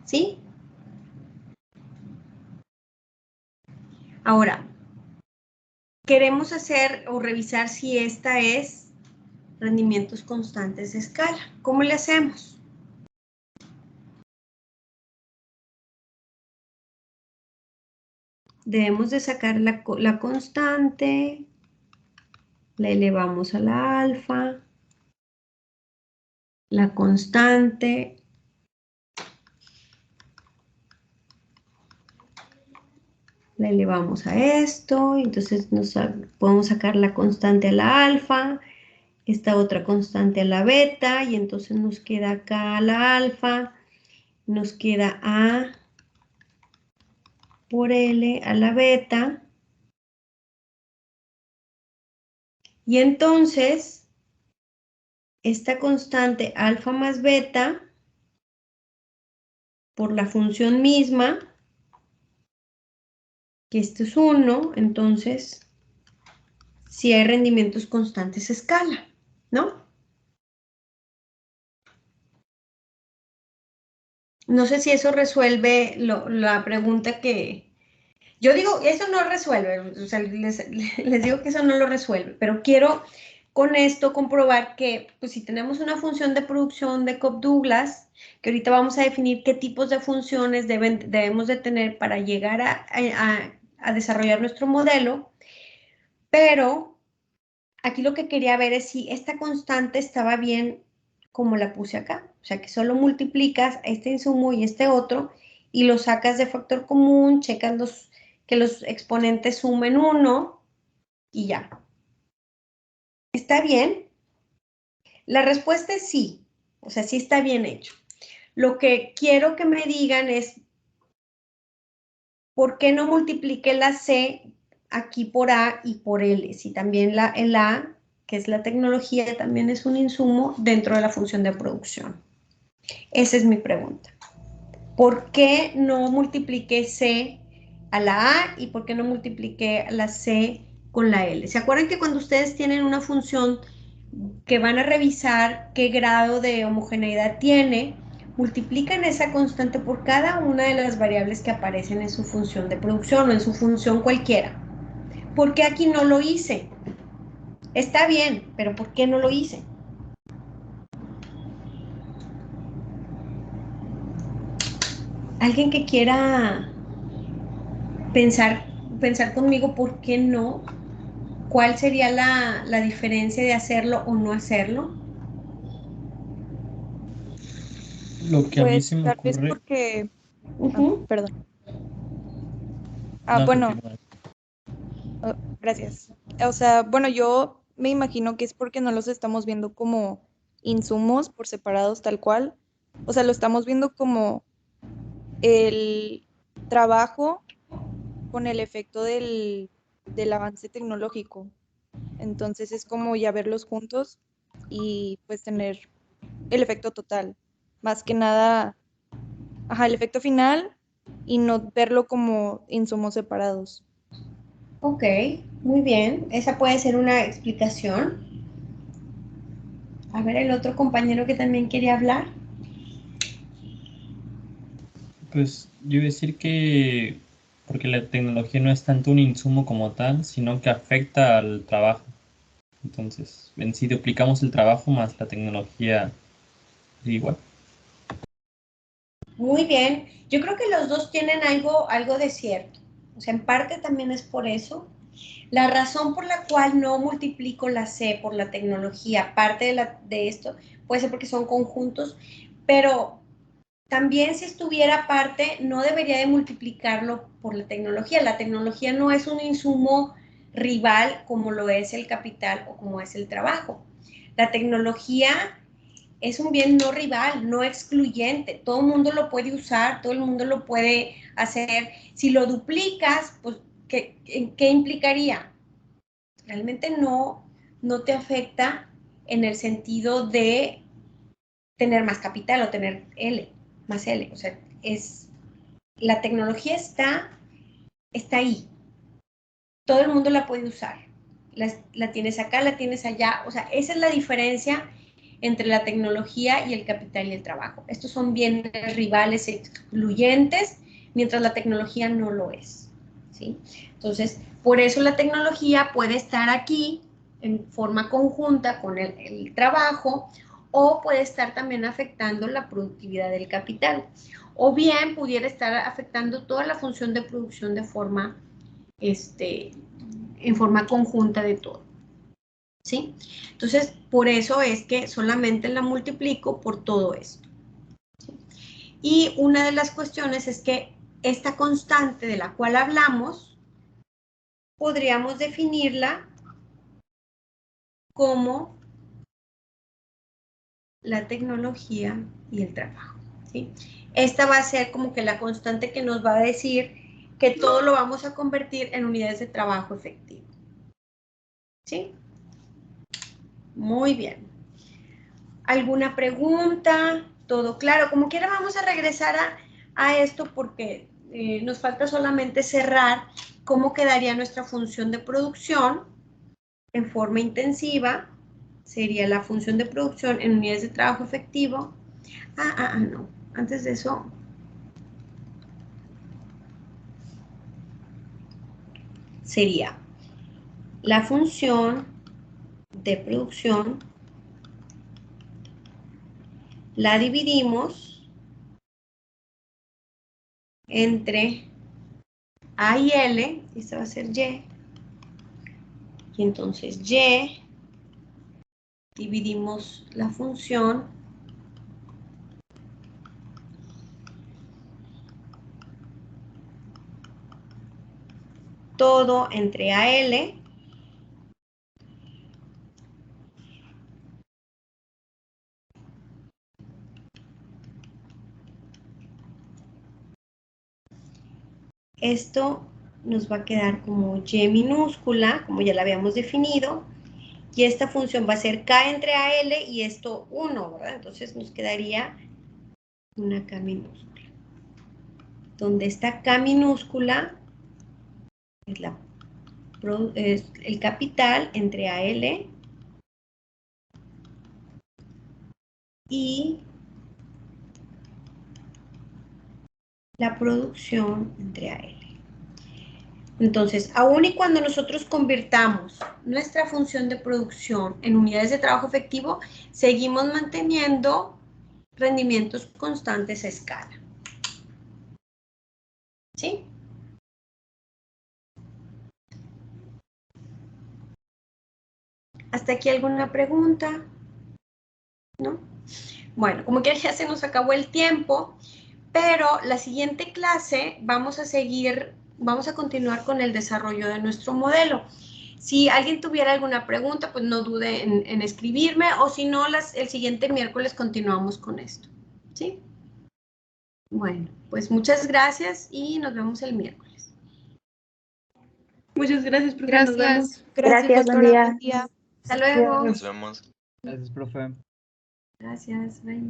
¿Sí? Ahora, queremos hacer o revisar si esta es rendimientos constantes de escala. ¿Cómo le hacemos? Debemos de sacar la constante, la elevamos a la alfa, la constante, la elevamos a esto, entonces podemos sacar la constante a la alfa, esta otra constante a la beta, y entonces nos queda acá la alfa, nos queda A por L a la beta, y entonces esta constante alfa más beta, por la función misma, que esto es 1, entonces si hay rendimientos constantes a escala, ¿no? No sé si eso resuelve la pregunta que... Yo digo, eso no resuelve, o sea, les digo que eso no lo resuelve, pero quiero con esto comprobar que pues, si tenemos una función de producción de Cobb-Douglas, que ahorita vamos a definir qué tipos de funciones debemos de tener para llegar a desarrollar nuestro modelo, pero aquí lo que quería ver es si esta constante estaba bien como la puse acá, o sea que solo multiplicas este insumo y este otro y lo sacas de factor común, checas que los exponentes sumen 1 y ya. ¿Está bien? La respuesta es sí, o sea, sí está bien hecho. Lo que quiero que me digan es, ¿por qué no multipliqué la C aquí por A y por L? Si también el A, que es la tecnología, también es un insumo dentro de la función de producción. Esa es mi pregunta. ¿Por qué no multipliqué C a la A y por qué no multipliqué la C con la L? ¿Se acuerdan que cuando ustedes tienen una función que van a revisar qué grado de homogeneidad tiene, multiplican esa constante por cada una de las variables que aparecen en su función de producción o en su función cualquiera? ¿Por qué aquí no lo hice? Está bien, pero ¿por qué no lo hice? ¿Alguien que quiera pensar conmigo por qué no? ¿Cuál sería la diferencia de hacerlo o no hacerlo? Lo que a mí se Pues me tal vez ocurre, porque, Uh-huh. perdón. no, Bueno, continúa. gracias. O sea, bueno, yo me imagino que es porque no los estamos viendo como insumos por separados tal cual. O sea, lo estamos viendo como el trabajo con el efecto del avance tecnológico. Entonces es como ya verlos juntos y pues tener el efecto total. Más que nada, ajá, el efecto final y no verlo como insumos separados. Ok, muy bien. Esa puede ser una explicación. A ver, el otro compañero que también quería hablar. Pues yo iba a decir que porque la tecnología no es tanto un insumo como tal, sino que afecta al trabajo. Entonces, en sí duplicamos el trabajo más la tecnología igual. Muy bien. Yo creo que los dos tienen algo de cierto. O sea, en parte también es por eso. La razón por la cual no multiplico la C por la tecnología, parte de esto, puede ser porque son conjuntos, pero también si estuviera aparte, no debería de multiplicarlo por la tecnología. La tecnología no es un insumo rival como lo es el capital o como es el trabajo. La tecnología es un bien no rival, no excluyente. Todo el mundo lo puede usar, todo el mundo lo puede hacer. Si lo duplicas, pues, ¿qué implicaría? Realmente no te afecta en el sentido de tener más capital o tener más L. O sea, la tecnología está ahí. Todo el mundo la puede usar. La tienes acá, la tienes allá. O sea, esa es la diferencia entre la tecnología y el capital y el trabajo. Estos son bienes rivales excluyentes, mientras la tecnología no lo es. ¿Sí? Entonces, por eso la tecnología puede estar aquí en forma conjunta con el trabajo, o puede estar también afectando la productividad del capital, o bien pudiera estar afectando toda la función de producción de forma, en forma conjunta de todo. ¿Sí? Entonces, por eso es que solamente la multiplico por todo esto. ¿Sí? Y una de las cuestiones es que esta constante de la cual hablamos, podríamos definirla como la tecnología y el trabajo. ¿Sí? Esta va a ser como que la constante que nos va a decir que todo lo vamos a convertir en unidades de trabajo efectivo. ¿Sí? Muy bien. ¿Alguna pregunta? ¿Todo claro? Como quiera vamos a regresar a esto porque nos falta solamente cerrar cómo quedaría nuestra función de producción en forma intensiva. Sería la función de producción en unidades de trabajo efectivo. No. Antes de eso, sería la función de producción, la dividimos entre A y L, esta va a ser Y, y entonces Y, dividimos la función todo entre AL esto nos va a quedar como Y minúscula, como ya la habíamos definido, y esta función va a ser K entre AL y esto 1, ¿verdad? Entonces nos quedaría una K minúscula. Donde esta K minúscula es el capital entre AL y la producción entre AL. Entonces, aun y cuando nosotros convirtamos nuestra función de producción en unidades de trabajo efectivo, seguimos manteniendo rendimientos constantes a escala. ¿Sí? ¿Hasta aquí alguna pregunta? ¿No? Bueno, como que ya se nos acabó el tiempo, pero la siguiente clase vamos a continuar con el desarrollo de nuestro modelo. Si alguien tuviera alguna pregunta, pues no dude en escribirme, o si no, el siguiente miércoles continuamos con esto. ¿Sí? Bueno, pues muchas gracias y nos vemos el miércoles. Muchas gracias, profe. Nos vemos. Gracias, buen doctora. día. Buen día. Hasta luego. Nos vemos. Gracias, profe. Gracias, bye.